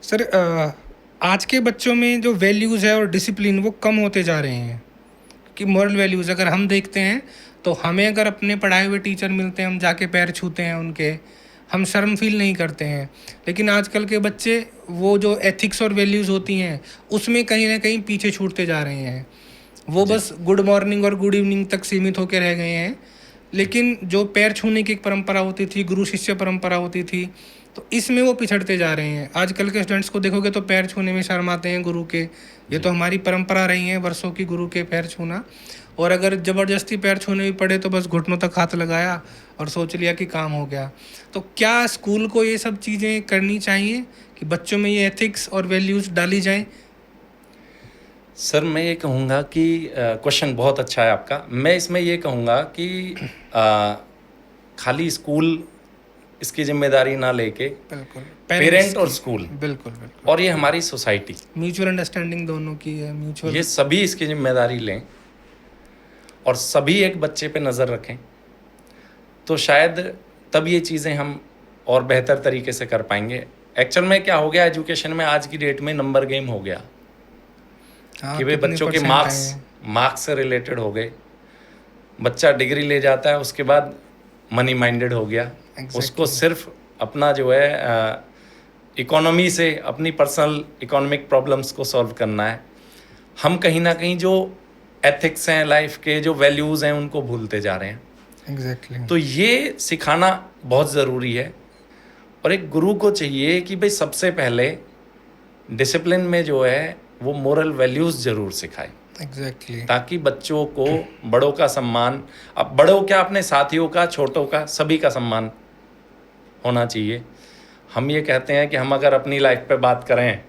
सर, आज के बच्चों में जो वैल्यूज़ है और डिसिप्लिन वो कम होते जा रहे हैं। कि मॉरल वैल्यूज़ अगर हम देखते हैं तो हमें अगर अपने पढ़ाए हुए टीचर मिलते हैं, हम जाके पैर छूते हैं उनके, हम शर्म फील नहीं करते हैं। लेकिन आजकल के बच्चे वो जो एथिक्स और वैल्यूज़ होती हैं उसमें कहीं ना कहीं पीछे छूटते जा रहे हैं। वो बस गुड मॉर्निंग और गुड इवनिंग तक सीमित होकर रह गए हैं। लेकिन जो पैर छूने की एक परंपरा होती थी, गुरु शिष्य परंपरा होती थी, तो इसमें वो पिछड़ते जा रहे हैं। आजकल के स्टूडेंट्स को देखोगे तो पैर छूने में शर्माते हैं गुरु के। ये तो हमारी परंपरा रही है वर्षों की, गुरु के पैर छूना। और अगर ज़बरदस्ती पैर छूने भी पड़े तो बस घुटनों तक हाथ लगाया और सोच लिया कि काम हो गया। तो क्या स्कूल को ये सब चीज़ें करनी चाहिए कि बच्चों में ये एथिक्स और वैल्यूज़ डाली जाएं? सर, मैं ये कहूँगा कि क्वेश्चन बहुत अच्छा है आपका। मैं इसमें ये कहूँगा कि खाली स्कूल इसकी जिम्मेदारी ना लेके बिल्कुल, पेरेंट और स्कूल बिल्कुल बिल्कुल, और ये हमारी सोसाइटी, म्यूचुअल अंडरस्टैंडिंग दोनों की है, म्यूचुअल। ये सभी इसकी जिम्मेदारी लें और सभी एक बच्चे पे नज़र रखें, तो शायद तब ये चीज़ें हम और बेहतर तरीके से कर पाएंगे। एक्चुअल में क्या हो गया, एजुकेशन में आज की डेट में नंबर गेम हो गया हाँ, कि वे कितने बच्चों के परसेंट आए हैं? मार्क्स से रिलेटेड हो गए। बच्चा डिग्री ले जाता है, उसके बाद मनी माइंडेड हो गया। Exactly. उसको सिर्फ अपना जो है इकोनॉमी से, अपनी पर्सनल इकोनॉमिक प्रॉब्लम्स को सॉल्व करना है। हम कहीं ना कहीं जो एथिक्स हैं लाइफ के, जो वैल्यूज़ हैं, उनको भूलते जा रहे हैं। एग्जैक्टली। तो ये सिखाना बहुत ज़रूरी है। और एक गुरु को चाहिए कि भाई सबसे पहले डिसिप्लिन में जो है वो मोरल वैल्यूज़ ज़रूर सिखाए, एग्जैक्टली। ताकि बच्चों को बड़ों का सम्मान, अब बड़ों क्या, अपने साथियों का, छोटों का, सभी का सम्मान होना चाहिए। हम ये कहते हैं कि हम अगर अपनी लाइफ पे बात करें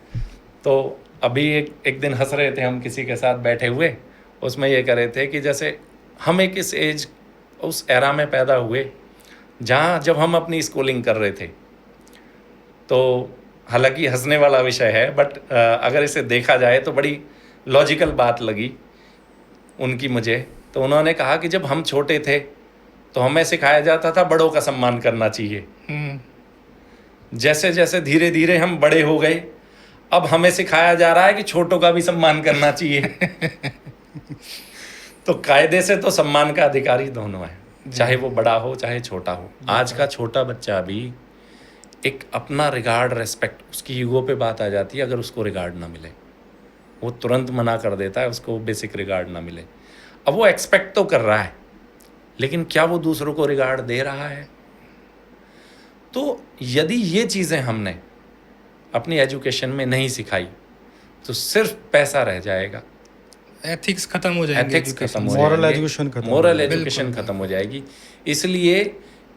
तो अभी एक दिन हंस रहे थे हम किसी के साथ बैठे हुए, उसमें ये कर रहे थे कि जैसे हम एक इस एज, उस एरा में पैदा हुए जहाँ जब हम अपनी स्कूलिंग कर रहे थे, तो हालांकि हंसने वाला विषय है, बट अगर इसे देखा जाए तो बड़ी लॉजिकल बात लगी उनकी मुझे। तो उन्होंने कहा कि जब हम छोटे थे तो हमें सिखाया जाता था बड़ों का सम्मान करना चाहिए। जैसे जैसे धीरे धीरे हम बड़े हो गए, अब हमें सिखाया जा रहा है कि छोटों का भी सम्मान करना चाहिए। तो कायदे से तो सम्मान का अधिकारी दोनों है, चाहे वो बड़ा हो चाहे छोटा हो। आज का छोटा बच्चा भी एक अपना रिगार्ड, रेस्पेक्ट, उसकी ईगो पे बात आ जाती है। अगर उसको रिगार्ड ना मिले वो तुरंत मना कर देता है, उसको बेसिक रिगार्ड ना मिले। अब वो एक्सपेक्ट तो कर रहा है, लेकिन क्या वो दूसरों को रिगार्ड दे रहा है? तो यदि ये चीज़ें हमने अपनी एजुकेशन में नहीं सिखाई तो सिर्फ पैसा रह जाएगा, एथिक्स खत्म हो जाएंगे, एथिक्स खत्म हो Moral जाएंगे, education खत्म हो मोरल जाएगी। एजुकेशन खत्म हो जाएगी। इसलिए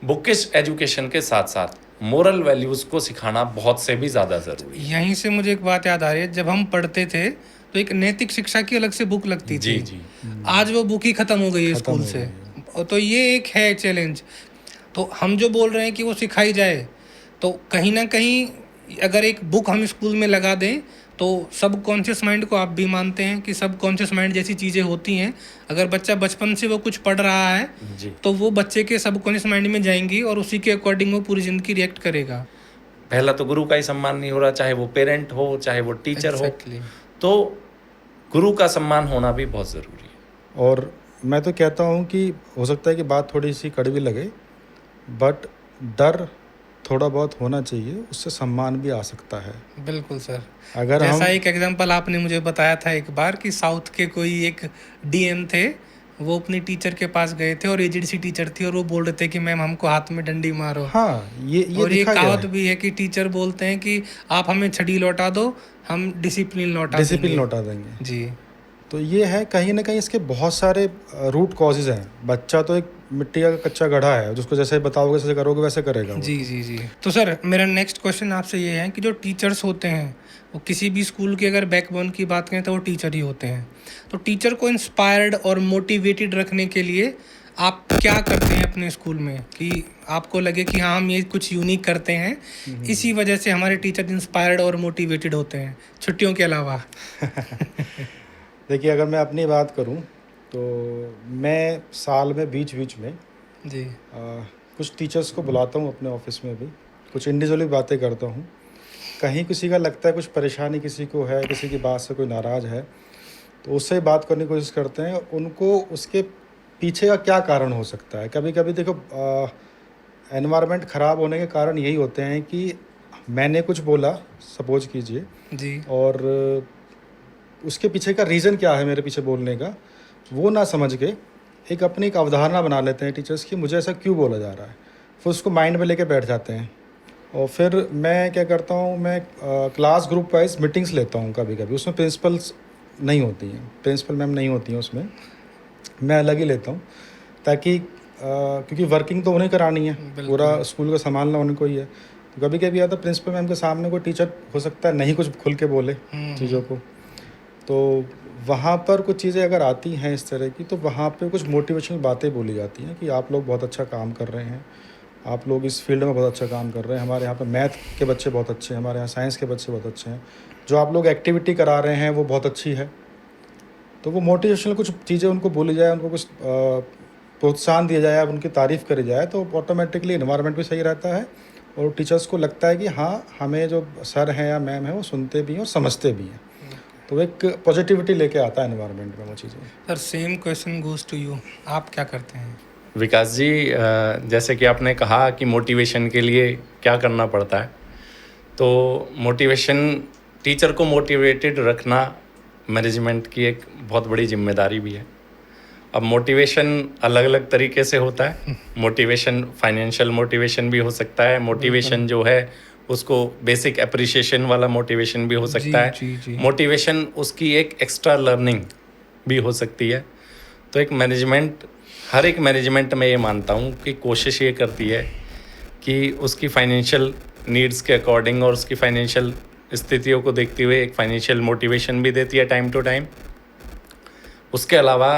बुकिश एजुकेशन के साथ साथ मोरल वैल्यूज़ को सिखाना बहुत से भी ज़्यादा ज़रूरी है। यहीं से मुझे एक बात याद आ रही है, जब हम पढ़ते थे तो एक नैतिक शिक्षा की अलग से बुक लगती जी थी। जी, आज वो बुक ही खत्म हो गई है खत्म स्कूल हो से। गई तो ये एक है चैलेंज। तो हम जो बोल रहे हैं कि वो सिखाई जाए, तो कहीं ना कहीं अगर एक बुक हम स्कूल में लगा दें तो सब कॉन्शियस माइंड को आप भी मानते हैं कि सब कॉन्शियस माइंड जैसी चीज़ें होती हैं, अगर बच्चा बचपन से वो कुछ पढ़ रहा है जी। तो वो बच्चे के सब कॉन्शियस माइंड में जाएंगी और उसी के अकॉर्डिंग वो पूरी ज़िंदगी रिएक्ट करेगा। पहला तो गुरु का ही सम्मान नहीं हो रहा, चाहे वो पेरेंट हो चाहे वो टीचर Exactly. हो, तो गुरु का सम्मान होना भी बहुत ज़रूरी है। और मैं तो कहता हूँ कि हो सकता है कि बात थोड़ी सी कड़वी लगे, बट डर थोड़ा बहुत होना चाहिए, उससे सम्मान भी आ सकता है। बिल्कुल सर। अगर जैसा हम एक एग्जांपल आपने मुझे बताया था एक बार कि साउथ के कोई एक डीएम थे, वो अपनी टीचर के पास गए थे और एजेड सी टीचर थी और वो बोल रहे थे कि मैम हमको हाथ में डंडी मारो। हाँ, ये और ये देखा गया कहावत है। भी है कि टीचर बोलते हैं कि आप हमें छड़ी लौटा दो, हम डिसिप्लिन लौटा डिसिप्लिन देंगे। लौटा देंगे। जी तो ये है, कहीं ना कहीं इसके बहुत सारे रूट कॉजेज हैं। बच्चा तो एक मिट्टी का कच्चा घड़ा है, जिसको जैसे बताओगे जैसे करोगे वैसे करेगा वो। जी जी जी। तो सर मेरा नेक्स्ट क्वेश्चन आपसे ये है कि जो टीचर्स होते हैं वो किसी भी स्कूल की अगर बैकबोन की बात करें तो वो टीचर ही होते हैं। तो टीचर को इंस्पायर्ड और मोटिवेटेड रखने के लिए आप क्या करते हैं अपने स्कूल में कि आपको लगे कि हाँ हम ये कुछ यूनिक करते हैं, इसी वजह से हमारे टीचर इंस्पायर्ड और मोटिवेटेड होते हैं छुट्टियों के अलावा? देखिए, अगर मैं अपनी बात करूं तो मैं साल में बीच बीच में जी कुछ टीचर्स को बुलाता हूं अपने ऑफिस में भी, कुछ इंडिविजुअली बातें करता हूं। कहीं किसी का लगता है कुछ परेशानी किसी को है, किसी की बात से कोई नाराज़ है, तो उससे बात करने की कोशिश करते हैं, उनको उसके पीछे का क्या कारण हो सकता है। कभी कभी देखो, एनवायरनमेंट ख़राब होने के कारण यही होते हैं कि मैंने कुछ बोला, सपोज कीजिए, जी और उसके पीछे का रीज़न क्या है मेरे पीछे बोलने का, वो ना समझ के एक अपनी एक अवधारणा बना लेते हैं टीचर्स की, मुझे ऐसा क्यों बोला जा रहा है, फिर उसको माइंड में लेके बैठ जाते हैं। और फिर मैं क्या करता हूँ, मैं क्लास ग्रुप वाइज मीटिंग्स लेता हूँ कभी कभी, उसमें प्रिंसिपल्स नहीं होती हैं, प्रिंसिपल मैम नहीं होती हैं उसमें, मैं अलग ही लेता हूँ, ताकि क्योंकि वर्किंग तो उन्हें करानी है, पूरा स्कूल का संभालना उनको ही है। तो कभी कभी आता प्रिंसिपल मैम के सामने कोई टीचर हो सकता है नहीं कुछ खुल के बोले चीज़ों को, तो वहाँ पर कुछ चीज़ें अगर आती हैं इस तरह की, तो वहाँ पे कुछ मोटिवेशनल बातें बोली जाती हैं कि आप लोग बहुत अच्छा काम कर रहे हैं, आप लोग इस फील्ड में बहुत अच्छा काम कर रहे हैं, हमारे यहाँ पे मैथ के बच्चे बहुत अच्छे हैं, हमारे यहाँ साइंस के बच्चे बहुत अच्छे हैं, जो आप लोग एक्टिविटी करा रहे हैं वो बहुत अच्छी है। तो वो मोटिवेशनल कुछ चीज़ें उनको बोली जाए, उनको कुछ प्रोत्साहन दिया जाए, उनकी तारीफ़ करी जाए, तो ऑटोमेटिकली इन्वायरमेंट भी सही रहता है और टीचर्स को लगता है कि हाँ, हमें जो सर हैं या मैम हैं वो सुनते भी हैं और समझते भी हैं। तो एक पॉजिटिविटी लेके आता है एनवायरनमेंट में वो चीज़ें। Sir same question goes to you, आप क्या करते हैं? विकास जी, जैसे कि आपने कहा कि मोटिवेशन के लिए क्या करना पड़ता है, तो मोटिवेशन, टीचर को मोटिवेटेड रखना मैनेजमेंट की एक बहुत बड़ी जिम्मेदारी भी है। अब मोटिवेशन अलग अलग तरीके से होता है। मोटिवेशन फाइनेंशियल मोटिवेशन भी हो सकता है, मोटिवेशन जो है उसको बेसिक एप्रिसिएशन वाला मोटिवेशन भी हो सकता है, मोटिवेशन उसकी एक एक्स्ट्रा लर्निंग भी हो सकती है। तो एक मैनेजमेंट, हर एक मैनेजमेंट में ये मानता हूँ कि कोशिश ये करती है कि उसकी फाइनेंशियल नीड्स के अकॉर्डिंग और उसकी फाइनेंशियल स्थितियों को देखते हुए एक फाइनेंशियल मोटिवेशन भी देती है टाइम टू टाइम। उसके अलावा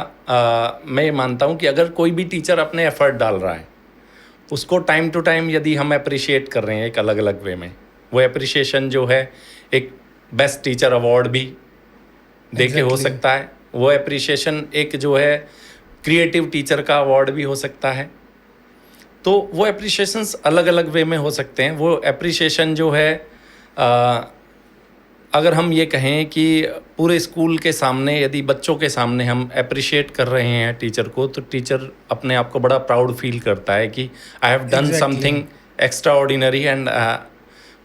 मैं ये मानता हूँ कि अगर कोई भी टीचर अपने एफर्ट डाल रहा है, उसको टाइम टू टाइम यदि हम अप्रिशिएट कर रहे हैं एक अलग अलग वे में, वो अप्रिशिएशन जो है एक बेस्ट टीचर अवार्ड भी देके हो सकता है, वो अप्रिशिएशन एक जो है क्रिएटिव टीचर का अवार्ड भी हो सकता है। तो वो अप्रिशिएशंस अलग अलग वे में हो सकते हैं। वो अप्रिशिएशन जो है अगर हम ये कहें कि पूरे स्कूल के सामने, यदि बच्चों के सामने हम अप्रिशिएट कर रहे हैं टीचर को, तो टीचर अपने आप को बड़ा प्राउड फील करता है कि I have done something extra ordinary and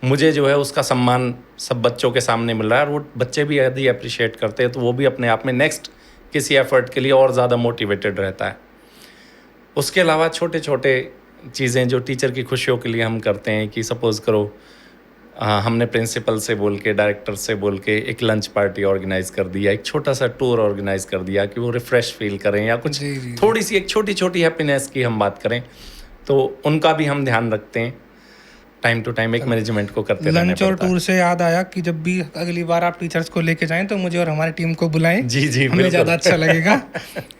मुझे जो है उसका सम्मान सब बच्चों के सामने मिल रहा है। और वो बच्चे भी यदि अप्रिशिएट करते हैं तो वो भी अपने आप में नेक्स्ट किसी एफर्ट के लिए और ज़्यादा मोटिवेटेड रहता है। उसके अलावा छोटे छोटे चीज़ें जो टीचर की खुशियों के लिए हम करते हैं कि सपोज़ करो हमने प्रिंसिपल से बोल के, डायरेक्टर से बोल के एक लंच पार्टी ऑर्गेनाइज कर दिया, एक छोटा सा टूर ऑर्गेनाइज कर दिया कि वो रिफ़्रेश फील करें, या कुछ थोड़ी सी एक छोटी छोटी हैप्पीनेस की हम बात करें, तो उनका भी हम ध्यान रखते हैं। टाइम टू टाइम एक मैनेजमेंट को करते रहना लंच और पड़ता है। टूर से याद आया कि जब भी अगली बार आप टीचर्स को लेके जाएं तो मुझे और हमारी टीम को बुलाएं। जी जी हमें बिल्कुल। ज़्यादा अच्छा लगेगा।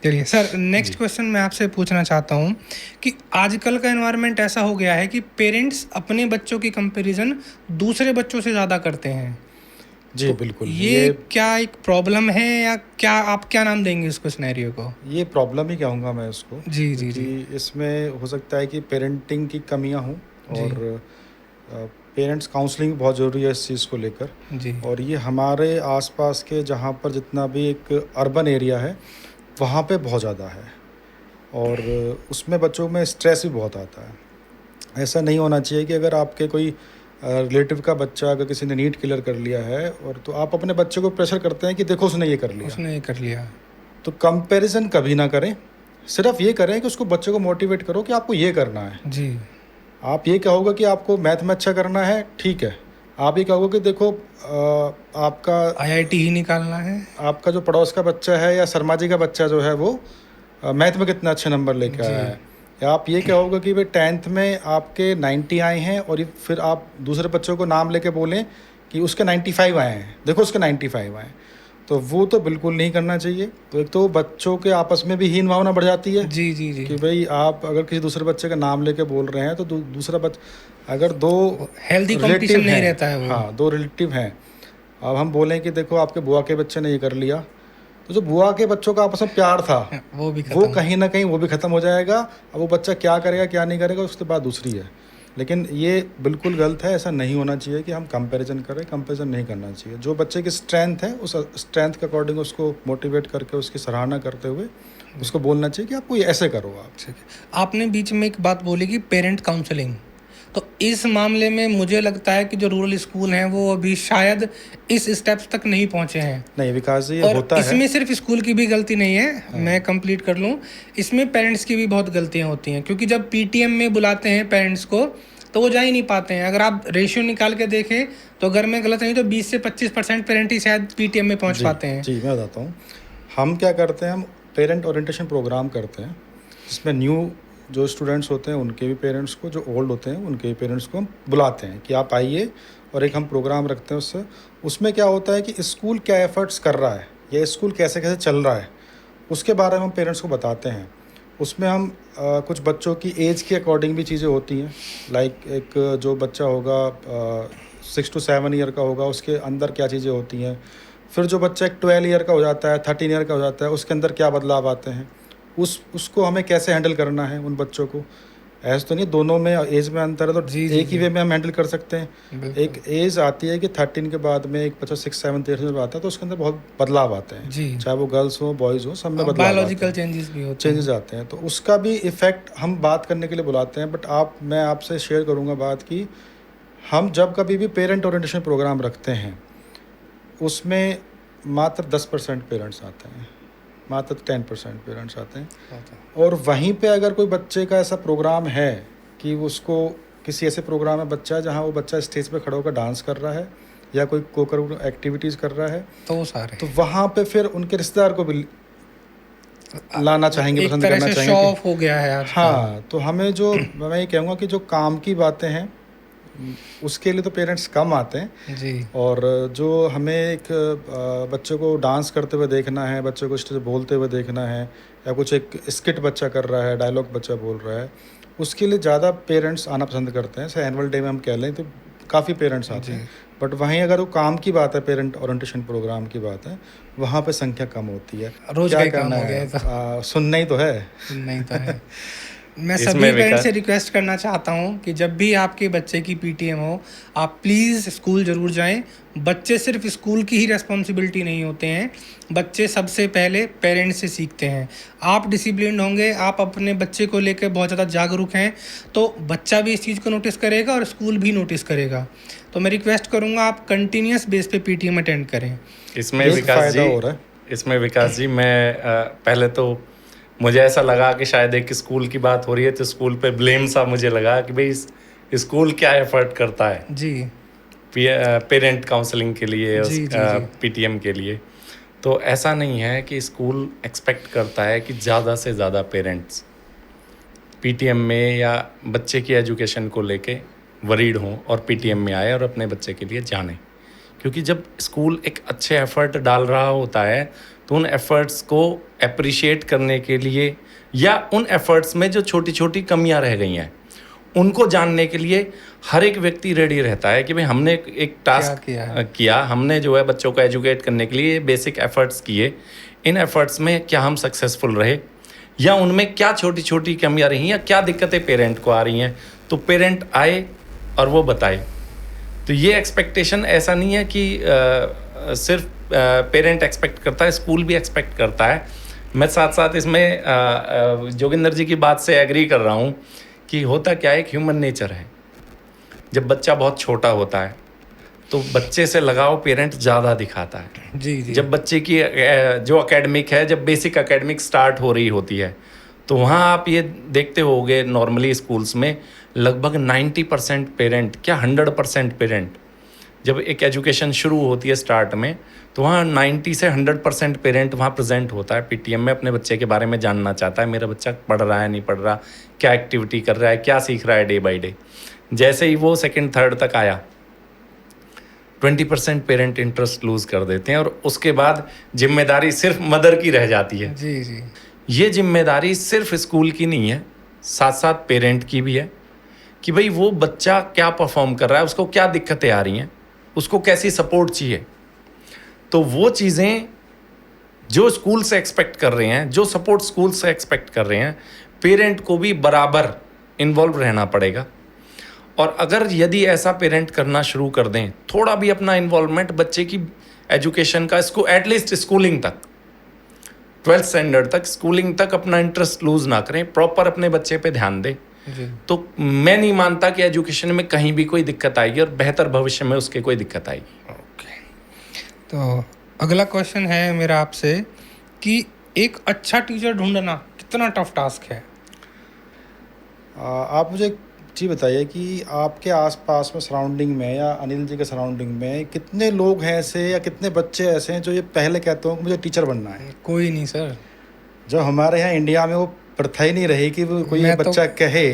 चलिए सर, नेक्स्ट क्वेश्चन मैं आपसे पूछना चाहता हूँ कि आजकल का एनवायरनमेंट ऐसा हो गया है कि पेरेंट्स अपने बच्चों की कंपैरिजन दूसरे बच्चों से ज़्यादा करते हैं। जी बिल्कुल। ये क्या एक प्रॉब्लम है या क्या, आप क्या नाम देंगे इसको, सिनेरियो को? ये प्रॉब्लम ही कहूँगा मैं इसको। जी जी जी कि इसमें हो सकता है कि पेरेंटिंग की कमियां हों, और पेरेंट्स काउंसलिंग भी बहुत ज़रूरी है इस चीज़ को लेकर। जी और ये हमारे आसपास के जहाँ पर जितना भी एक अर्बन एरिया है वहाँ पे बहुत ज़्यादा है, और उसमें बच्चों में स्ट्रेस भी बहुत आता है। ऐसा नहीं होना चाहिए कि अगर आपके कोई रिलेटिव का बच्चा अगर किसी ने नीट क्लियर कर लिया है, और तो आप अपने बच्चे को प्रेशर करते हैं कि देखो उसने ये कर लिया, उसने ये कर लिया। तो कंपैरिजन कभी ना करें। सिर्फ ये करें कि उसको, बच्चे को मोटिवेट करो कि आपको ये करना है। जी आप ये कहोगे कि आपको मैथ में अच्छा करना है, ठीक है। आप ये कहोगे कि देखो आपका IIT ही निकालना है। आपका जो पड़ोस का बच्चा है या शर्मा जी का बच्चा जो है वो मैथ में कितना अच्छे नंबर लेके आया है, या आप ये कहोगे कि भाई 10th में आपके 90 आए हैं, और ये फिर आप दूसरे बच्चों को नाम लेके बोलें कि उसके 95 आए हैं, देखो उसके 95 आए हैं, तो वो तो बिल्कुल नहीं करना चाहिए। तो एक तो बच्चों के आपस में भी हीन भावना बढ़ जाती है जी जी जी कि भाई आप अगर किसी दूसरे बच्चे का नाम लेके बोल रहे हैं तो दूसरा बच्चा, अगर दो हेल्दी relative कंपटीशन नहीं हैं, रहता है वो। हाँ, दो रिलेटिव हैं, अब हम बोलें कि देखो आपके बुआ के बच्चे ने ये कर लिया, तो जो बुआ के बच्चों का आपस में प्यार था वो भी वो खत्म। कहीं ना कहीं वो भी ख़त्म हो जाएगा। अब वो बच्चा क्या करेगा क्या नहीं करेगा उसके बाद दूसरी है। लेकिन ये बिल्कुल गलत है, ऐसा नहीं होना चाहिए कि हम कंपैरिजन करें, कंपैरिजन नहीं करना चाहिए। जो बच्चे की स्ट्रेंथ है उस स्ट्रेंथ के अकॉर्डिंग उसको मोटिवेट करके उसकी सराहना करते हुए उसको बोलना चाहिए कि आपको ये ऐसे करो आप। ठीक है। आपने बीच में एक बात बोली कि पेरेंट काउंसलिंग, तो इस मामले में मुझे लगता है कि जो रूरल स्कूल हैं वो अभी शायद इस स्टेप्स तक नहीं पहुंचे हैं। नहीं विकास जी, ये और होता है। इसमें सिर्फ स्कूल की भी गलती नहीं है, मैं कंप्लीट कर लूँ, इसमें पेरेंट्स की भी बहुत गलतियाँ होती हैं, क्योंकि जब PTM में बुलाते हैं पेरेंट्स को तो वो जा ही नहीं पाते हैं। अगर आप रेशियो निकाल के देखें तो अगर मैं गलत नहीं तो 20 से 25% पेरेंट ही शायद PTM में पहुंच पाते हैं। जी मैं बताता हूँ। हम क्या करते हैं, हम पेरेंट ओरिएंटेशन प्रोग्राम करते हैं जिसमें न्यू जो स्टूडेंट्स होते हैं उनके भी पेरेंट्स को, जो ओल्ड होते हैं उनके भी पेरेंट्स को हम बुलाते हैं कि आप आइए, और एक हम प्रोग्राम रखते हैं उससे। उसमें क्या होता है कि स्कूल क्या एफर्ट्स कर रहा है या स्कूल कैसे कैसे चल रहा है उसके बारे में हम पेरेंट्स को बताते हैं। उसमें हम कुछ बच्चों की एज के अकॉर्डिंग भी चीज़ें होती हैं, लाइक एक जो बच्चा होगा 6 to 7 ईयर का होगा उसके अंदर क्या चीज़ें होती हैं, फिर जो बच्चा एक 12 ईयर का हो जाता है, 13 ईयर का हो जाता है, उसके अंदर क्या बदलाव आते हैं, उसको हमें कैसे हैंडल करना है उन बच्चों को। ऐसा तो नहीं दोनों में एज में अंतर है तो जी, एक ही वे में हम हैंडल कर सकते हैं। बिल्कुल। एक एज आती है कि 13 के बाद में एक बच्चा 6, 7, 8 में आता है तो उसके अंदर बहुत बदलाव आते हैं, जी, चाहे वो गर्ल्स हो बॉयज़ हो, सब में बदलाव बायोलॉजिकल चेंजेस भी होते हैं। चेंजेस आते हैं। तो उसका भी इफ़ेक्ट हम बात करने के लिए बुलाते हैं। बट मैं आपसे शेयर करूंगा बात की, हम जब कभी भी पेरेंट ओरिएंटेशन प्रोग्राम रखते हैं उसमें मात्र 10% पेरेंट्स आते हैं, मात्र 10% पेरेंट्स आते हैं। और वहीं पे अगर कोई बच्चे का ऐसा प्रोग्राम है कि उसको किसी ऐसे प्रोग्राम में बच्चा है जहाँ वो बच्चा स्टेज पे खड़ा होकर डांस कर रहा है या कोई कोकरिकुलर एक्टिविटीज़ कर रहा है, तो वो सारे तो वहाँ पे फिर उनके रिश्तेदार को भी लाना चाहेंगे, एक पसंद तरह करना से चाहेंगे शो कि- ऑफ हो गया है आज। हाँ, तो हमें जो मैं ये कहूँगा कि जो काम की बातें हैं उसके लिए तो पेरेंट्स कम आते हैं। जी और जो हमें एक बच्चे को डांस करते हुए देखना है, बच्चे को स्टेज पे बोलते हुए देखना है, या कुछ एक स्किट बच्चा कर रहा है, डायलॉग बच्चा बोल रहा है, उसके लिए ज़्यादा पेरेंट्स आना पसंद करते हैं। जैसे एनुअल डे में हम कह लें तो काफ़ी पेरेंट्स आते हैं। बट वहीं अगर वो काम की बात है, पेरेंट ओरिएंटेशन प्रोग्राम की बात है, वहाँ पे संख्या कम होती है। रोज क्या का ही काम करना हो गया है, है सुनना ही तो है। नहीं तो है। मैं इसमें सभी पेरेंट्स विकास- से रिक्वेस्ट करना चाहता हूँ कि जब भी आपके बच्चे की PTM हो आप प्लीज़ स्कूल ज़रूर जाएं। बच्चे सिर्फ स्कूल की ही रेस्पॉन्सिबिलिटी नहीं होते हैं, बच्चे सबसे पहले पेरेंट्स से सीखते हैं। आप डिसिप्लिन होंगे, आप अपने बच्चे को लेकर बहुत ज़्यादा जागरूक हैं, तो बच्चा भी इस चीज़ को नोटिस करेगा और स्कूल भी नोटिस करेगा। तो मैं रिक्वेस्ट करूँगा आप कंटिन्यूस बेस पे PTM अटेंड करें। इसमें ये विकास फायदा जी, हो रहा है। इसमें विकास जी मैं पहले तो मुझे ऐसा लगा कि शायद एक स्कूल की बात हो रही है तो स्कूल पे ब्लेम सा मुझे लगा कि भाई स्कूल क्या एफर्ट करता है जी पेरेंट काउंसलिंग के लिए, जी, जी, PTM के लिए। तो ऐसा नहीं है कि स्कूल एक्सपेक्ट करता है कि ज़्यादा से ज़्यादा पेरेंट्स PTM में या बच्चे की एजुकेशन को लेके वरीड हों और पीटीएम में आए और अपने बच्चे के लिए जाने, क्योंकि जब स्कूल एक अच्छे एफर्ट डाल रहा होता है तो उन एफर्ट्स को अप्रिशिएट करने के लिए या उन एफर्ट्स में जो छोटी छोटी कमियां रह गई हैं उनको जानने के लिए हर एक व्यक्ति रेडी रहता है कि भाई हमने एक टास्क किया, हमने जो है बच्चों को एजुकेट करने के लिए बेसिक एफर्ट्स किए, इन एफर्ट्स में क्या हम सक्सेसफुल रहे या उनमें क्या छोटी छोटी कमियां रही या क्या दिक्कतें पेरेंट को आ रही हैं, तो पेरेंट आए और वो बताए। तो ये एक्सपेक्टेशन ऐसा नहीं है कि सिर्फ पेरेंट एक्सपेक्ट करता है, स्कूल भी एक्सपेक्ट करता है। मैं साथ साथ इसमें जोगिंदर जी की बात से एग्री कर रहा हूँ कि होता क्या है, एक ह्यूमन नेचर है। जब बच्चा बहुत छोटा होता है तो बच्चे से लगाव पेरेंट ज़्यादा दिखाता है। जी जी। जब बच्चे की जो एकेडमिक है, जब बेसिक एकेडमिक स्टार्ट हो रही होती है तो वहाँ आप ये देखते होगे नॉर्मली स्कूल्स में लगभग 90% पेरेंट, क्या 100% पेरेंट, जब एक एजुकेशन शुरू होती है स्टार्ट में तो वहाँ 90 से 100% पेरेंट वहाँ प्रेजेंट होता है पीटीएम में, अपने बच्चे के बारे में जानना चाहता है, मेरा बच्चा पढ़ रहा है नहीं पढ़ रहा, क्या एक्टिविटी कर रहा है, क्या सीख रहा है डे बाय डे। जैसे ही वो सेकंड थर्ड तक आया 20% पेरेंट इंटरेस्ट लूज कर देते हैं और उसके बाद जिम्मेदारी सिर्फ मदर की रह जाती है। जी जी। ये जिम्मेदारी सिर्फ स्कूल की नहीं है, साथ साथ पेरेंट की भी है कि भाई वो बच्चा क्या परफॉर्म कर रहा है, उसको क्या दिक्कतें आ रही हैं, उसको कैसी सपोर्ट चाहिए। तो वो चीज़ें जो स्कूल से एक्सपेक्ट कर रहे हैं, जो सपोर्ट स्कूल से एक्सपेक्ट कर रहे हैं, पेरेंट को भी बराबर इन्वॉल्व रहना पड़ेगा। और अगर यदि ऐसा पेरेंट करना शुरू कर दें, थोड़ा भी अपना इन्वॉल्वमेंट बच्चे की एजुकेशन का, इसको एटलीस्ट स्कूलिंग तक, 12th स्टैंडर्ड तक, स्कूलिंग तक अपना इंटरेस्ट लूज ना करें, प्रॉपर अपने बच्चे पे ध्यान दें, तो मैं नहीं मानता कि एजुकेशन में कहीं भी कोई दिक्कत आएगी और बेहतर भविष्य में उसके कोई दिक्कत आएगी। ओके, तो अगला क्वेश्चन है मेरा आपसे कि एक अच्छा टीचर ढूंढना कितना टफ टास्क है? आप मुझे एक चीज़ बताइए कि आपके आसपास में सराउंडिंग में या अनिल जी के सराउंडिंग में कितने लोग हैं ऐसे या कितने बच्चे ऐसे हैं जो ये पहले कहते हो कि मुझे टीचर बनना है? कोई नहीं सर। जो हमारे यहाँ इंडिया में वो प्रथा ही नहीं रही कि कोई एक बच्चा कहे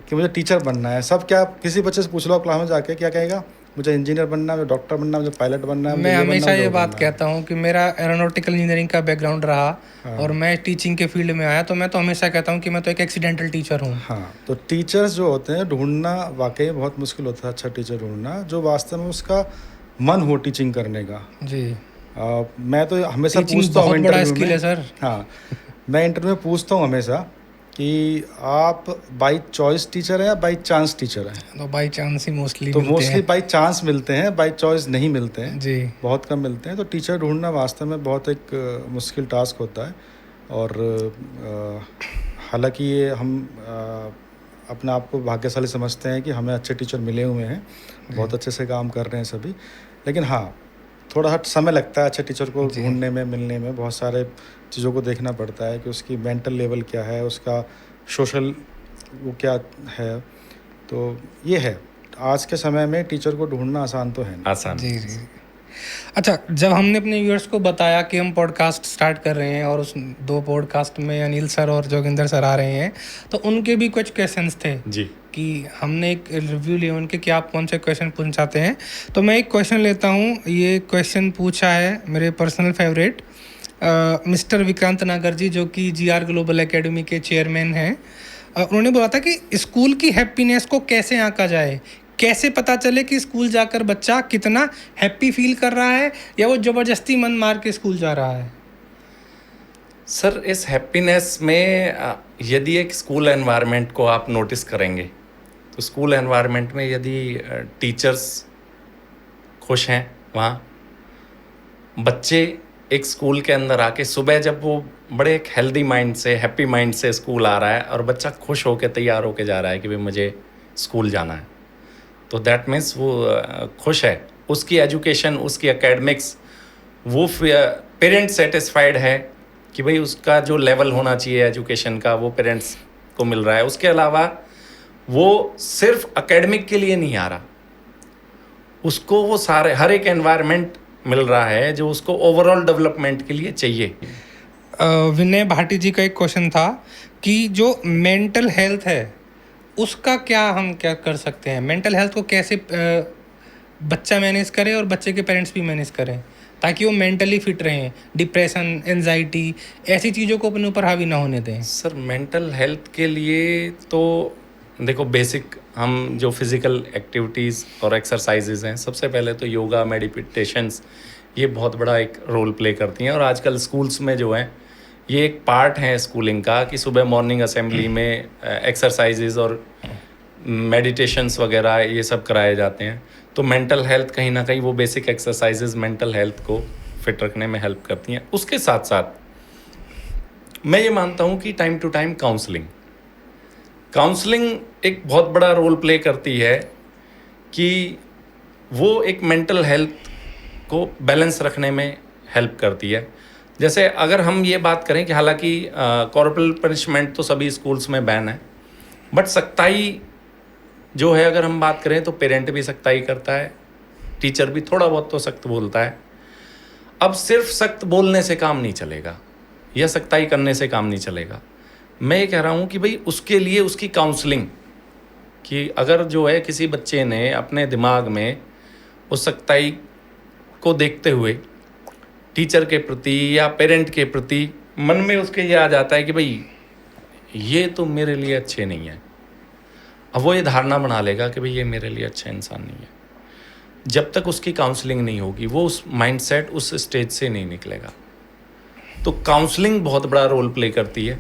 कि मुझे टीचर बनना है। सब क्या, किसी बच्चे से पूछ लो क्लास में जाके, क्या कहेगा? मुझे इंजीनियर बनना है, मुझे डॉक्टर बनना है, मुझे पायलट बनना है। मैं हमेशा ये बात कहता हूँ कि मेरा एरोनॉटिकल इंजीनियरिंग का बैकग्राउंड रहा और मैं टीचिंग के फील्ड में आया, तो मैं तो हमेशा कहता हूँ कि मैं तो एक एक्सीडेंटल टीचर हूँ। हाँ, तो टीचर्स जो होते हैं ढूंढना वाकई बहुत मुश्किल होता है, अच्छा टीचर ढूंढना जो वास्तव में उसका मन हो टीचिंग करने का। जी। मैं तो हमेशा पूछता हूँ, बड़ा स्किल है सर। हाँ, मैं इंटरव्यू में पूछता हूँ हमेशा कि आप बाई चॉइस टीचर हैं या बाई चांस टीचर हैं? तो by chance he mostly by chance मिलते हैं, बाई चॉइस नहीं मिलते हैं जी, बहुत कम मिलते हैं। तो टीचर ढूंढना वास्तव में बहुत एक मुश्किल टास्क होता है। और हालांकि ये हम अपने आप को भाग्यशाली समझते हैं कि हमें अच्छे टीचर मिले हुए हैं, बहुत अच्छे से काम कर रहे हैं सभी। लेकिन हाँ, थोड़ा हट समय लगता है अच्छे टीचर को ढूंढने में, मिलने में। बहुत सारे चीज़ों को देखना पड़ता है कि उसकी मेंटल लेवल क्या है, उसका सोशल वो क्या है। तो ये है, आज के समय में टीचर को ढूंढना आसान तो है नहीं। आसान। जी जी। अच्छा, जब हमने अपने व्यूअर्स को बताया कि हम पॉडकास्ट स्टार्ट कर रहे हैं और उस 2 पॉडकास्ट में अनिल सर और जोगिंदर सर आ रहे हैं, तो उनके भी कुछ क्वेश्चंस थे जी कि हमने एक रिव्यू लिया उनके कि आप कौन से क्वेश्चन पूछना चाहते हैं। तो मैं एक क्वेश्चन लेता हूँ। ये क्वेश्चन पूछा है मेरे पर्सनल फेवरेट मिस्टर विक्रांत नागर जी, जो कि GR ग्लोबल एकेडमी के चेयरमैन हैं। उन्होंने बोला था कि स्कूल की हैप्पीनेस को कैसे आंका जाए, कैसे पता चले कि स्कूल जाकर बच्चा कितना हैप्पी फील कर रहा है या वो ज़बरदस्ती मन मार के स्कूल जा रहा है? सर, इस हैप्पीनेस में यदि एक स्कूल एनवायरनमेंट को आप नोटिस करेंगे तो स्कूल एनवायरनमेंट में यदि टीचर्स खुश हैं, वहाँ बच्चे एक स्कूल के अंदर आके सुबह जब वो बड़े एक हेल्दी माइंड से, हैप्पी माइंड से स्कूल आ रहा है और बच्चा खुश होकर तैयार होकर जा रहा है कि भाई मुझे स्कूल जाना है, तो दैट मीन्स वो खुश है, उसकी एजुकेशन, उसकी एकेडमिक्स, वो पेरेंट सेटिस्फाइड है कि भाई उसका जो लेवल होना चाहिए एजुकेशन का वो पेरेंट्स को मिल रहा है। उसके अलावा वो सिर्फ एकेडमिक के लिए नहीं आ रहा, उसको वो सारे हर एक एनवायरनमेंट मिल रहा है जो उसको ओवरऑल डेवलपमेंट के लिए चाहिए। विनय भाटी जी का एक क्वेश्चन था कि जो मेंटल हेल्थ है उसका क्या हम क्या कर सकते हैं? मेंटल हेल्थ को कैसे बच्चा मैनेज करे और बच्चे के पेरेंट्स भी मैनेज करें ताकि वो मेंटली फिट रहें, डिप्रेशन, एंजाइटी, ऐसी चीज़ों को अपने ऊपर हावी ना होने दें? सर मेंटल हेल्थ के लिए तो देखो बेसिक हम जो फिज़िकल एक्टिविटीज़ और एक्सरसाइजेज हैं, सबसे पहले तो योगा, मेडिटेशंस, ये बहुत बड़ा एक रोल प्ले करती हैं। और आजकल स्कूल्स में जो हैं ये एक पार्ट है स्कूलिंग का कि सुबह मॉर्निंग असेंबली में एक्सरसाइजेज और मेडिटेशंस वगैरह ये सब कराए जाते हैं। तो मेंटल हेल्थ कहीं ना कहीं वो बेसिक एक्सरसाइजेज मेंटल हेल्थ को फिट रखने में हेल्प करती हैं। उसके साथ साथ मैं ये मानता हूँ कि टाइम टू टाइम काउंसलिंग एक बहुत बड़ा रोल प्ले करती है कि वो एक मेंटल हेल्थ को बैलेंस रखने में हेल्प करती है। जैसे अगर हम ये बात करें कि हालांकि कॉर्पोरल पनिशमेंट तो सभी स्कूल्स में बैन है, बट सख्ताई जो है अगर हम बात करें तो पेरेंट भी सख्ताई करता है, टीचर भी थोड़ा बहुत तो सख्त बोलता है। अब सिर्फ सख्त बोलने से काम नहीं चलेगा या सख्ताई करने से काम नहीं चलेगा। मैं ये कह रहा हूँ कि भाई उसके लिए उसकी काउंसलिंग, कि अगर जो है किसी बच्चे ने अपने दिमाग में उस सख्ताई को देखते हुए टीचर के प्रति या पेरेंट के प्रति मन में उसके ये आ जाता है कि भाई ये तो मेरे लिए अच्छे नहीं है, अब वो ये धारणा बना लेगा कि भाई ये मेरे लिए अच्छा इंसान नहीं है। जब तक उसकी काउंसलिंग नहीं होगी वो उस माइंडसेट, उस स्टेज से नहीं निकलेगा। तो काउंसलिंग बहुत बड़ा रोल प्ले करती है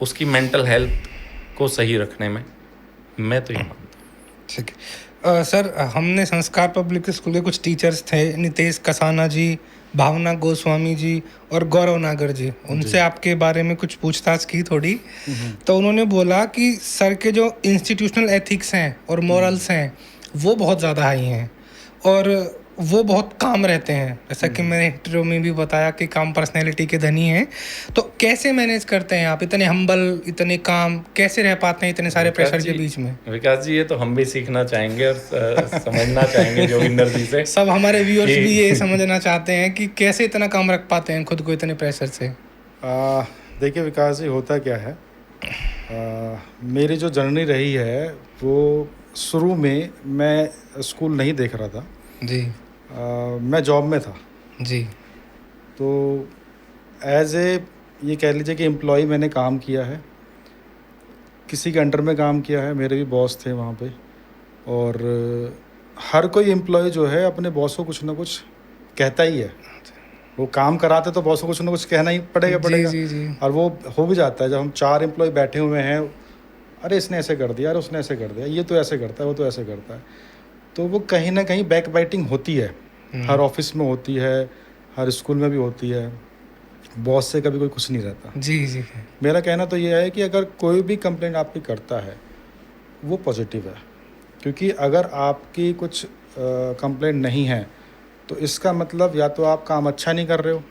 उसकी मेंटल हेल्थ को सही रखने में, मैं तो ये मानता हूँ। ठीक है सर, हमने संस्कार पब्लिक स्कूल के कुछ टीचर्स थे, नितेश कसाना जी, भावना गोस्वामी जी और गौरव नागर जी, उनसे आपके बारे में कुछ पूछताछ की थोड़ी। तो उन्होंने बोला कि सर के जो इंस्टीट्यूशनल एथिक्स हैं और मॉरल्स हैं वो बहुत ज़्यादा हाई हैं और वो बहुत काम रहते हैं। जैसा कि मैंने इंटरव्यू में भी बताया कि काम पर्सनैलिटी के धनी हैं। तो कैसे मैनेज करते हैं आप, इतने हम्बल, इतने काम कैसे रह पाते हैं इतने सारे प्रेशर के बीच में? विकास जी, ये तो हम भी सीखना चाहेंगे और समझना चाहेंगे जोगिंदर जी से। सब हमारे व्यूअर्स भी ये समझना चाहते हैं कि कैसे इतना काम रख पाते हैं खुद को इतने प्रेशर से। देखिए विकास जी, होता क्या है, मेरी जो जर्नी रही है वो शुरू में मैं स्कूल नहीं देख रहा था जी। मैं जॉब में था जी। तो एज ए ये कह लीजिए कि एम्प्लॉय मैंने काम किया है, किसी के अंडर में काम किया है, मेरे भी बॉस थे वहाँ पे। और हर कोई एम्प्लॉय जो है अपने बॉस को कुछ ना कुछ कहता ही है। वो काम कराते तो बॉस को कुछ ना कुछ कहना ही पड़ेगा। जी। और वो हो भी जाता है। जब हम 4 एम्प्लॉय बैठे हुए हैं, अरे इसने ऐसे कर दिया, अरे उसने ऐसे कर दिया, ये तो ऐसे करता है, वो तो ऐसे करता है, तो वो कहीं ना कहीं बैक बाइटिंग होती है। हर ऑफिस में होती है, हर स्कूल में भी होती है। बॉस से कभी कोई कुछ नहीं रहता। जी। मेरा कहना तो ये है कि अगर कोई भी कंप्लेंट आपकी करता है वो पॉजिटिव है, क्योंकि अगर आपकी कुछ कंप्लेंट नहीं है तो इसका मतलब या तो आप काम अच्छा नहीं कर रहे हो,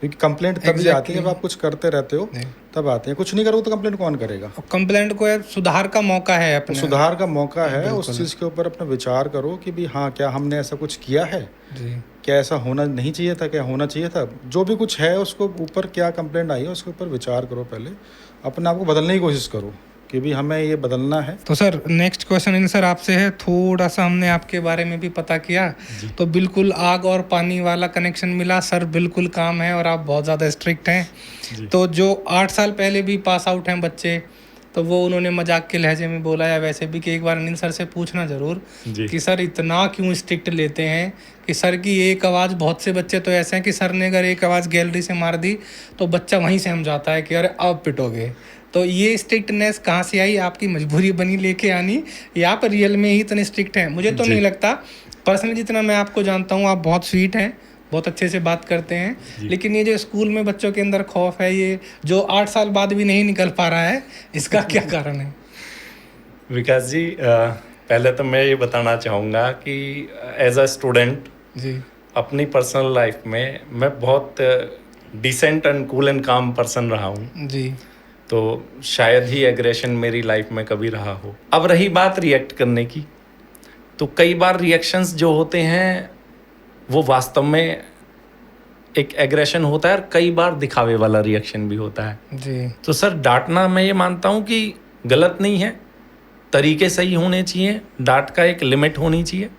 क्योंकि कंप्लेंट तभी आती है जब आप कुछ करते रहते हो तब आते हैं। कुछ नहीं करोगे तो कंप्लेंट कौन करेगा? कंप्लेंट को यार सुधार का मौका है, अपने सुधार का मौका है। उस चीज़ के ऊपर अपना विचार करो कि भी हाँ, क्या हमने ऐसा कुछ किया है जी, क्या ऐसा होना नहीं चाहिए था, क्या होना चाहिए था। जो भी कुछ है उसको ऊपर क्या कंप्लेंट आई है उसके ऊपर विचार करो, पहले अपने आप को बदलने की कोशिश करो कि भी हमें ये बदलना है। तो सर नेक्स्ट क्वेश्चन सर आपसे है, थोड़ा सा हमने आपके बारे में भी पता किया तो बिल्कुल आग और पानी वाला कनेक्शन मिला। सर बिल्कुल काम है और आप बहुत ज़्यादा स्ट्रिक्ट हैं। तो जो 8 साल पहले भी पास आउट हैं बच्चे, तो वो उन्होंने मजाक के लहजे में बोला या वैसे भी कि एक बार अनिल सर से पूछना ज़रूर कि सर इतना क्यों स्ट्रिक्ट लेते हैं कि सर की एक आवाज़, बहुत से बच्चे तो ऐसे हैं कि सर ने अगर एक आवाज़ गैलरी से मार दी तो बच्चा वहीं से हम जाता है कि अरे अब पिटोगे। तो ये स्ट्रिक्टनेस कहाँ से आई? आपकी मजबूरी बनी लेके आनी या आप रियल में ही इतने स्ट्रिक्ट हैं? मुझे तो नहीं लगता पर्सनली, जितना मैं आपको जानता हूँ आप बहुत स्वीट हैं, बहुत अच्छे से बात करते हैं, लेकिन ये जो स्कूल में बच्चों के अंदर खौफ है, ये जो 8 साल बाद भी नहीं निकल पा रहा है, इसका क्या कारण है? विकास जी, पहले तो मैं ये बताना चाहूँगा कि एज अ स्टूडेंट जी, अपनी पर्सनल लाइफ में मैं बहुत decent and cool and calm person रहा हूँ जी। तो शायद ही एग्रेशन मेरी लाइफ में कभी रहा हो। अब रही बात रिएक्ट करने की, तो कई बार रिएक्शंस जो होते हैं वो वास्तव में एक एग्रेशन होता है और कई बार दिखावे वाला रिएक्शन भी होता है जी। तो सर डांटना, मैं ये मानता हूँ कि गलत नहीं है, तरीके सही होने चाहिए, डांट का एक लिमिट होनी चाहिए।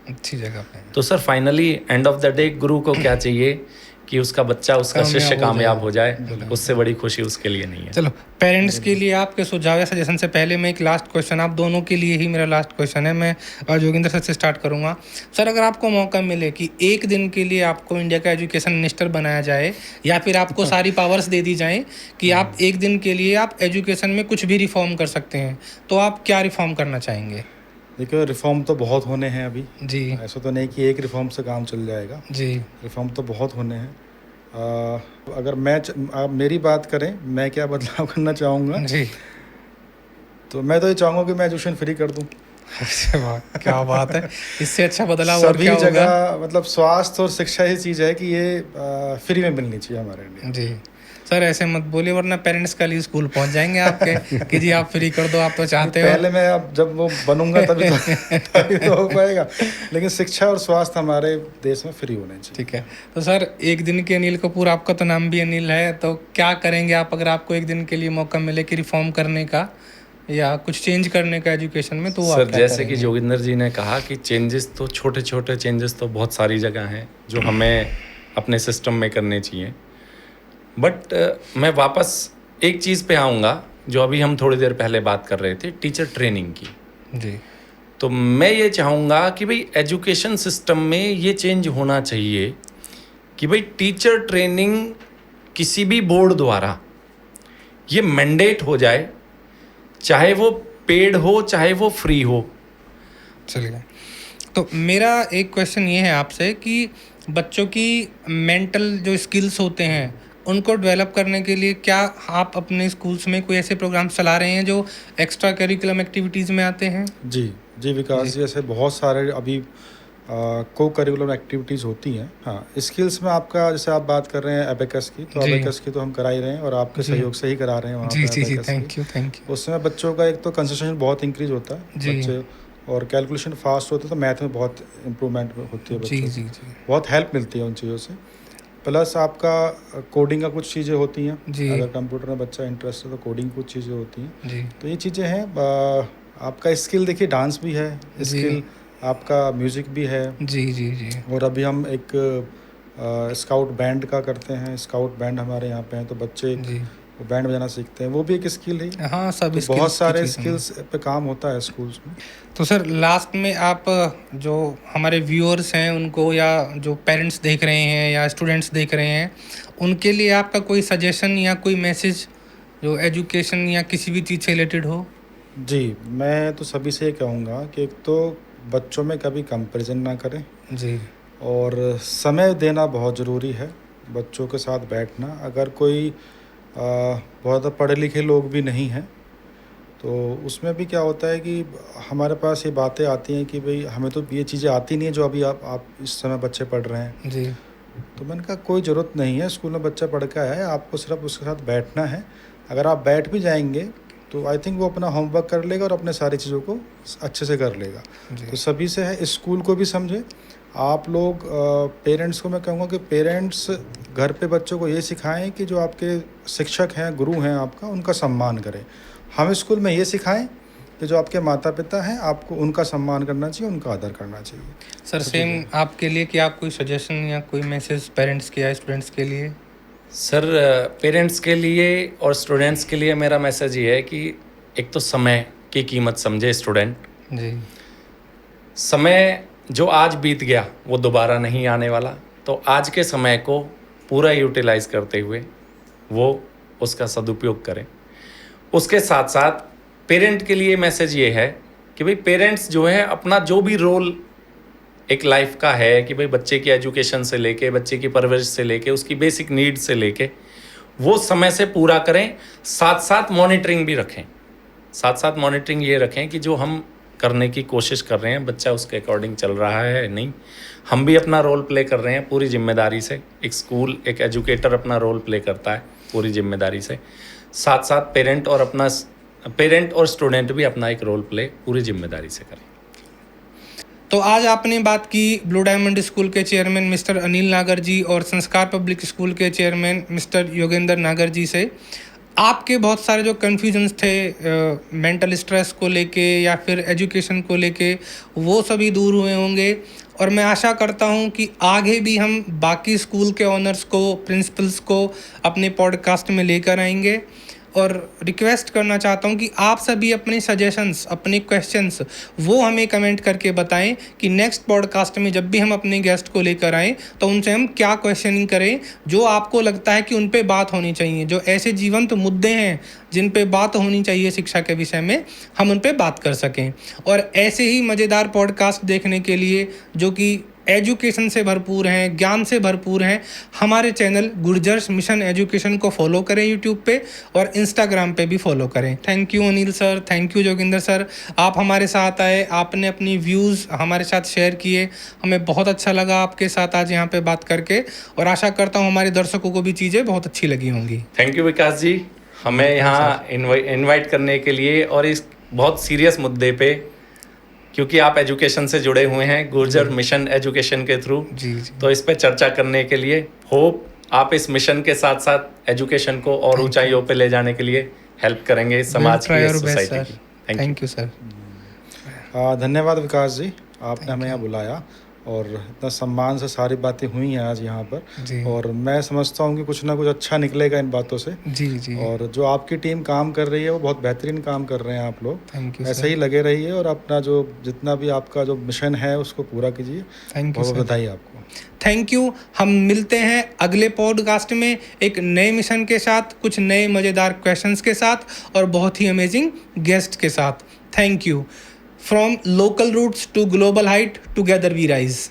अच्छी जगह पे तो sir finally end of the day गुरु को क्या चाहिए कि उसका बच्चा, उसका शिष्य कामयाब हो जाए, उससे बड़ी खुशी उसके लिए नहीं है। चलो, पेरेंट्स के लिए आपके सुझाव या सजेशन से पहले मैं एक लास्ट क्वेश्चन, आप दोनों के लिए ही मेरा लास्ट क्वेश्चन है। मैं जोगिंदर सर से स्टार्ट करूंगा। सर, अगर आपको मौका मिले कि एक दिन के लिए आपको इंडिया का एजुकेशन मिनिस्टर बनाया जाए या फिर आपको सारी पावर्स दे दी जाएं कि आप एक दिन के लिए आप एजुकेशन में कुछ भी रिफॉर्म कर सकते हैं, तो आप क्या रिफॉर्म करना चाहेंगे? देखिए, रिफॉर्म तो बहुत होने हैं अभी जी ऐसा तो नहीं कि एक रिफॉर्म से काम चल जाएगा। जी रिफॉर्म तो बहुत होने हैं। अगर आप मेरी बात करें, मैं क्या बदलाव करना चाहूँगा, जी। तो मैं तो ये चाहूँगा कि मैं एजुकेशन फ्री कर दूँ अरे वाह, क्या बात है! इससे अच्छा बदलाव और सभी क्या होगा? जगह। मतलब स्वास्थ्य और शिक्षा ही चीज़ है कि ये फ्री में मिलनी चाहिए हमारे इंडिया में। जी सर, ऐसे मत बोलिए वरना पेरेंट्स कल ही स्कूल पहुंच जाएंगे आपके कि जी आप फ्री कर दो, आप तो चाहते हो। पहले मैं, अब जब वो बनूंगा तभी तो हो पाएगा। लेकिन शिक्षा और स्वास्थ्य हमारे देश में फ्री होने चाहिए। ठीक है। तो सर, एक दिन के अनिल कपूर, आपका तो नाम भी अनिल है, तो क्या करेंगे आप अगर आपको एक दिन के लिए मौका मिले कि रिफॉर्म करने का या कुछ चेंज करने का एजुकेशन में, तो वो आप सर क्या जैसे कि करेंगे? जोगिंदर जी ने कहा कि चेंजेस तो छोटे छोटे चेंजेस तो बहुत सारी जगह हैं जो हमें अपने सिस्टम में करने चाहिए। बट मैं वापस एक चीज़ पे आऊँगा जो अभी हम थोड़ी देर पहले बात कर रहे थे, टीचर ट्रेनिंग की। जी तो मैं ये चाहूँगा कि भाई एजुकेशन सिस्टम में ये चेंज होना चाहिए कि भाई टीचर ट्रेनिंग किसी भी बोर्ड द्वारा ये मैंडेट हो जाए, चाहे वो पेड हो चाहे वो फ्री हो। चलिए, तो मेरा एक क्वेश्चन ये है आपसे कि बच्चों की मेंटल जो स्किल्स होते हैं उनको डेवलप करने के लिए क्या आप अपने स्कूल्स में कोई ऐसे प्रोग्राम चला रहे हैं जो एक्स्ट्रा करिकुलम एक्टिविटीज़ में आते हैं? जी विकास जी, ऐसे बहुत सारे अभी को करिकुलम एक्टिविटीज़ होती हैं। हाँ, स्किल्स में आपका, जैसे आप बात कर रहे हैं एबेकस की, तो जी। एबेकस की तो हम करा ही रहे हैं और आपके जी। सहयोग से ही करा रहे हैं वहाँ जी पे जी जी, abacus की। Thank you. उसमें बच्चों का एक तो कंसंट्रेशन बहुत इंक्रीज होता है जी। बच्चे, और कैलकुलेशन फास्ट होते हैं, तो मैथ में बहुत इम्प्रूवमेंट होती है जी बच्चों जी की। जी बहुत हेल्प मिलती है उन चीज़ों से। प्लस आपका कोडिंग का कुछ चीज़ें होती हैं। जी। अगर कंप्यूटर में बच्चा इंटरेस्ट है तो कोडिंग कुछ चीज़ें होती हैं। जी तो ये चीज़ें हैं। आपका स्किल देखिए, डांस भी है जी। स्किल, आपका म्यूज़िक भी है। जी जी जी और अभी हम एक स्काउट बैंड का करते हैं। स्काउट बैंड हमारे यहाँ पे हैं, तो बच्चे जी। वो बैंड बजाना सीखते हैं, वो भी एक स्किल है। हाँ, सब तो skills बहुत की सारे चीज़ें हैं। स्किल्स पे काम होता है स्कूल्स में। तो सर, लास्ट में आप जो हमारे व्यूअर्स हैं उनको, या जो पेरेंट्स देख रहे हैं या स्टूडेंट्स देख रहे हैं, उनके लिए आपका कोई सजेशन या कोई मैसेज जो एजुकेशन या किसी भी चीज़ से रिलेटेड हो? जी, मैं तो सभी से ये कहूँगा कि एक तो बच्चों में कभी कंपैरिजन ना करें, जी और समय देना बहुत ज़रूरी है बच्चों के साथ बैठना। अगर कोई बहुत ज़्यादा पढ़े लिखे लोग भी नहीं हैं, तो उसमें भी क्या होता है कि हमारे पास ये बातें आती हैं कि भाई हमें तो ये चीज़ें आती नहीं है जो अभी आप इस समय बच्चे पढ़ रहे हैं। जी तो मैंने कहा कोई ज़रूरत नहीं है, स्कूल में बच्चा पढ़ के आया है, आपको सिर्फ उसके साथ बैठना है। अगर आप बैठ भी जाएंगे तो आई थिंक वो अपना होमवर्क कर लेगा और अपने सारी चीज़ों को अच्छे से कर लेगा। जी तो सभी से है, स्कूल को भी समझे। आप लोग पेरेंट्स को मैं कहूँगा कि पेरेंट्स घर पे बच्चों को ये सिखाएं कि जो आपके शिक्षक हैं, गुरु हैं आपका, उनका सम्मान करें। हम स्कूल में ये सिखाएं कि जो आपके माता पिता हैं, आपको उनका सम्मान करना चाहिए, उनका आदर करना चाहिए। सर, सेम आपके लिए कि आप कोई सजेशन या कोई मैसेज पेरेंट्स के या स्टूडेंट्स के लिए? सर पेरेंट्स के लिए और स्टूडेंट्स के लिए मेरा मैसेज ये है कि एक तो समय की कीमत समझे स्टूडेंट। जी समय जो आज बीत गया वो दोबारा नहीं आने वाला, तो आज के समय को पूरा यूटिलाइज करते हुए वो उसका सदुपयोग करें। उसके साथ साथ पेरेंट के लिए मैसेज ये है कि भाई पेरेंट्स जो है अपना जो भी रोल एक लाइफ का है कि भाई बच्चे की एजुकेशन से लेके, बच्चे की परवरिश से लेके, उसकी बेसिक नीड से लेके वो समय से पूरा करें। साथ साथ मॉनिटरिंग भी रखें। साथ साथ मॉनिटरिंग ये रखें कि जो हम करने की कोशिश कर रहे हैं बच्चा उसके अकॉर्डिंग चल रहा है नहीं। हम भी अपना रोल प्ले कर रहे हैं पूरी जिम्मेदारी से। एक स्कूल, एक एजुकेटर अपना रोल प्ले करता है पूरी जिम्मेदारी से। साथ साथ पेरेंट और स्टूडेंट भी अपना एक रोल प्ले पूरी जिम्मेदारी से करें। तो आज आपने बात की ब्लू डायमंड स्कूल के चेयरमैन मिस्टर अनिल नागर जी और संस्कार पब्लिक स्कूल के चेयरमैन मिस्टर योगेंद्र नागर जी से। आपके बहुत सारे जो कन्फ्यूजन्स थे मेंटल स्ट्रेस को लेके या फिर एजुकेशन को लेके, वो सभी दूर हुए होंगे। और मैं आशा करता हूँ कि आगे भी हम बाकी स्कूल के ऑनर्स को, प्रिंसिपल्स को अपने पॉडकास्ट में लेकर आएंगे। और रिक्वेस्ट करना चाहता हूँ कि आप सभी अपने सजेशंस, अपने क्वेश्चंस वो हमें कमेंट करके बताएं कि नेक्स्ट पॉडकास्ट में जब भी हम अपने गेस्ट को लेकर आएँ तो उनसे हम क्या क्वेश्चनिंग करें जो आपको लगता है कि उन पे बात होनी चाहिए, जो ऐसे जीवंत मुद्दे हैं जिन पे बात होनी चाहिए शिक्षा के विषय में, हम उन पे बात कर सकें। और ऐसे ही मज़ेदार पॉडकास्ट देखने के लिए जो कि एजुकेशन से भरपूर हैं, ज्ञान से भरपूर हैं, हमारे चैनल गुर्जर्स मिशन एजुकेशन को फॉलो करें यूट्यूब पे और इंस्टाग्राम पे भी फॉलो करें। Thank you Anil sir, thank you Joginder sir, आप हमारे साथ आए, आपने अपनी व्यूज़ हमारे साथ शेयर किए, हमें बहुत अच्छा लगा आपके साथ आज यहाँ पे बात करके। और आशा करता हूँ हमारे दर्शकों को भी चीज़ें बहुत अच्छी लगी होंगी। थैंक यू विकास जी, हमें यहाँ इनवाइट करने के लिए और इस बहुत सीरियस मुद्दे पे, क्योंकि आप एजुकेशन से जुड़े हुए हैं गुर्जर मिशन एजुकेशन के थ्रू, जी। तो इस पे चर्चा करने के लिए होप आप इस मिशन के साथ साथ एजुकेशन को और ऊंचाइयों पे ले जाने के लिए हेल्प करेंगे समाज की, सोसाइटी की। Thank you sir. धन्यवाद विकास जी, आपने हमें यहाँ बुलाया और इतना सम्मान से सारी बातें हुई हैं आज यहाँ पर। और मैं समझता हूँ कि कुछ ना कुछ अच्छा निकलेगा इन बातों से। जी। और जो आपकी टीम काम कर रही है वो बहुत बेहतरीन काम कर रहे हैं आप लोग। Thank you. ऐसे ही लगे रहिए और अपना जो जितना भी आपका जो मिशन है उसको पूरा कीजिए। थैंक यू, बहुत बधाई आपको। Thank you. हम मिलते हैं अगले पॉडकास्ट में एक नए मिशन के साथ, कुछ नए मज़ेदार क्वेश्चंस के साथ और बहुत ही अमेजिंग गेस्ट के साथ। Thank you. From local roots to global height, together we rise.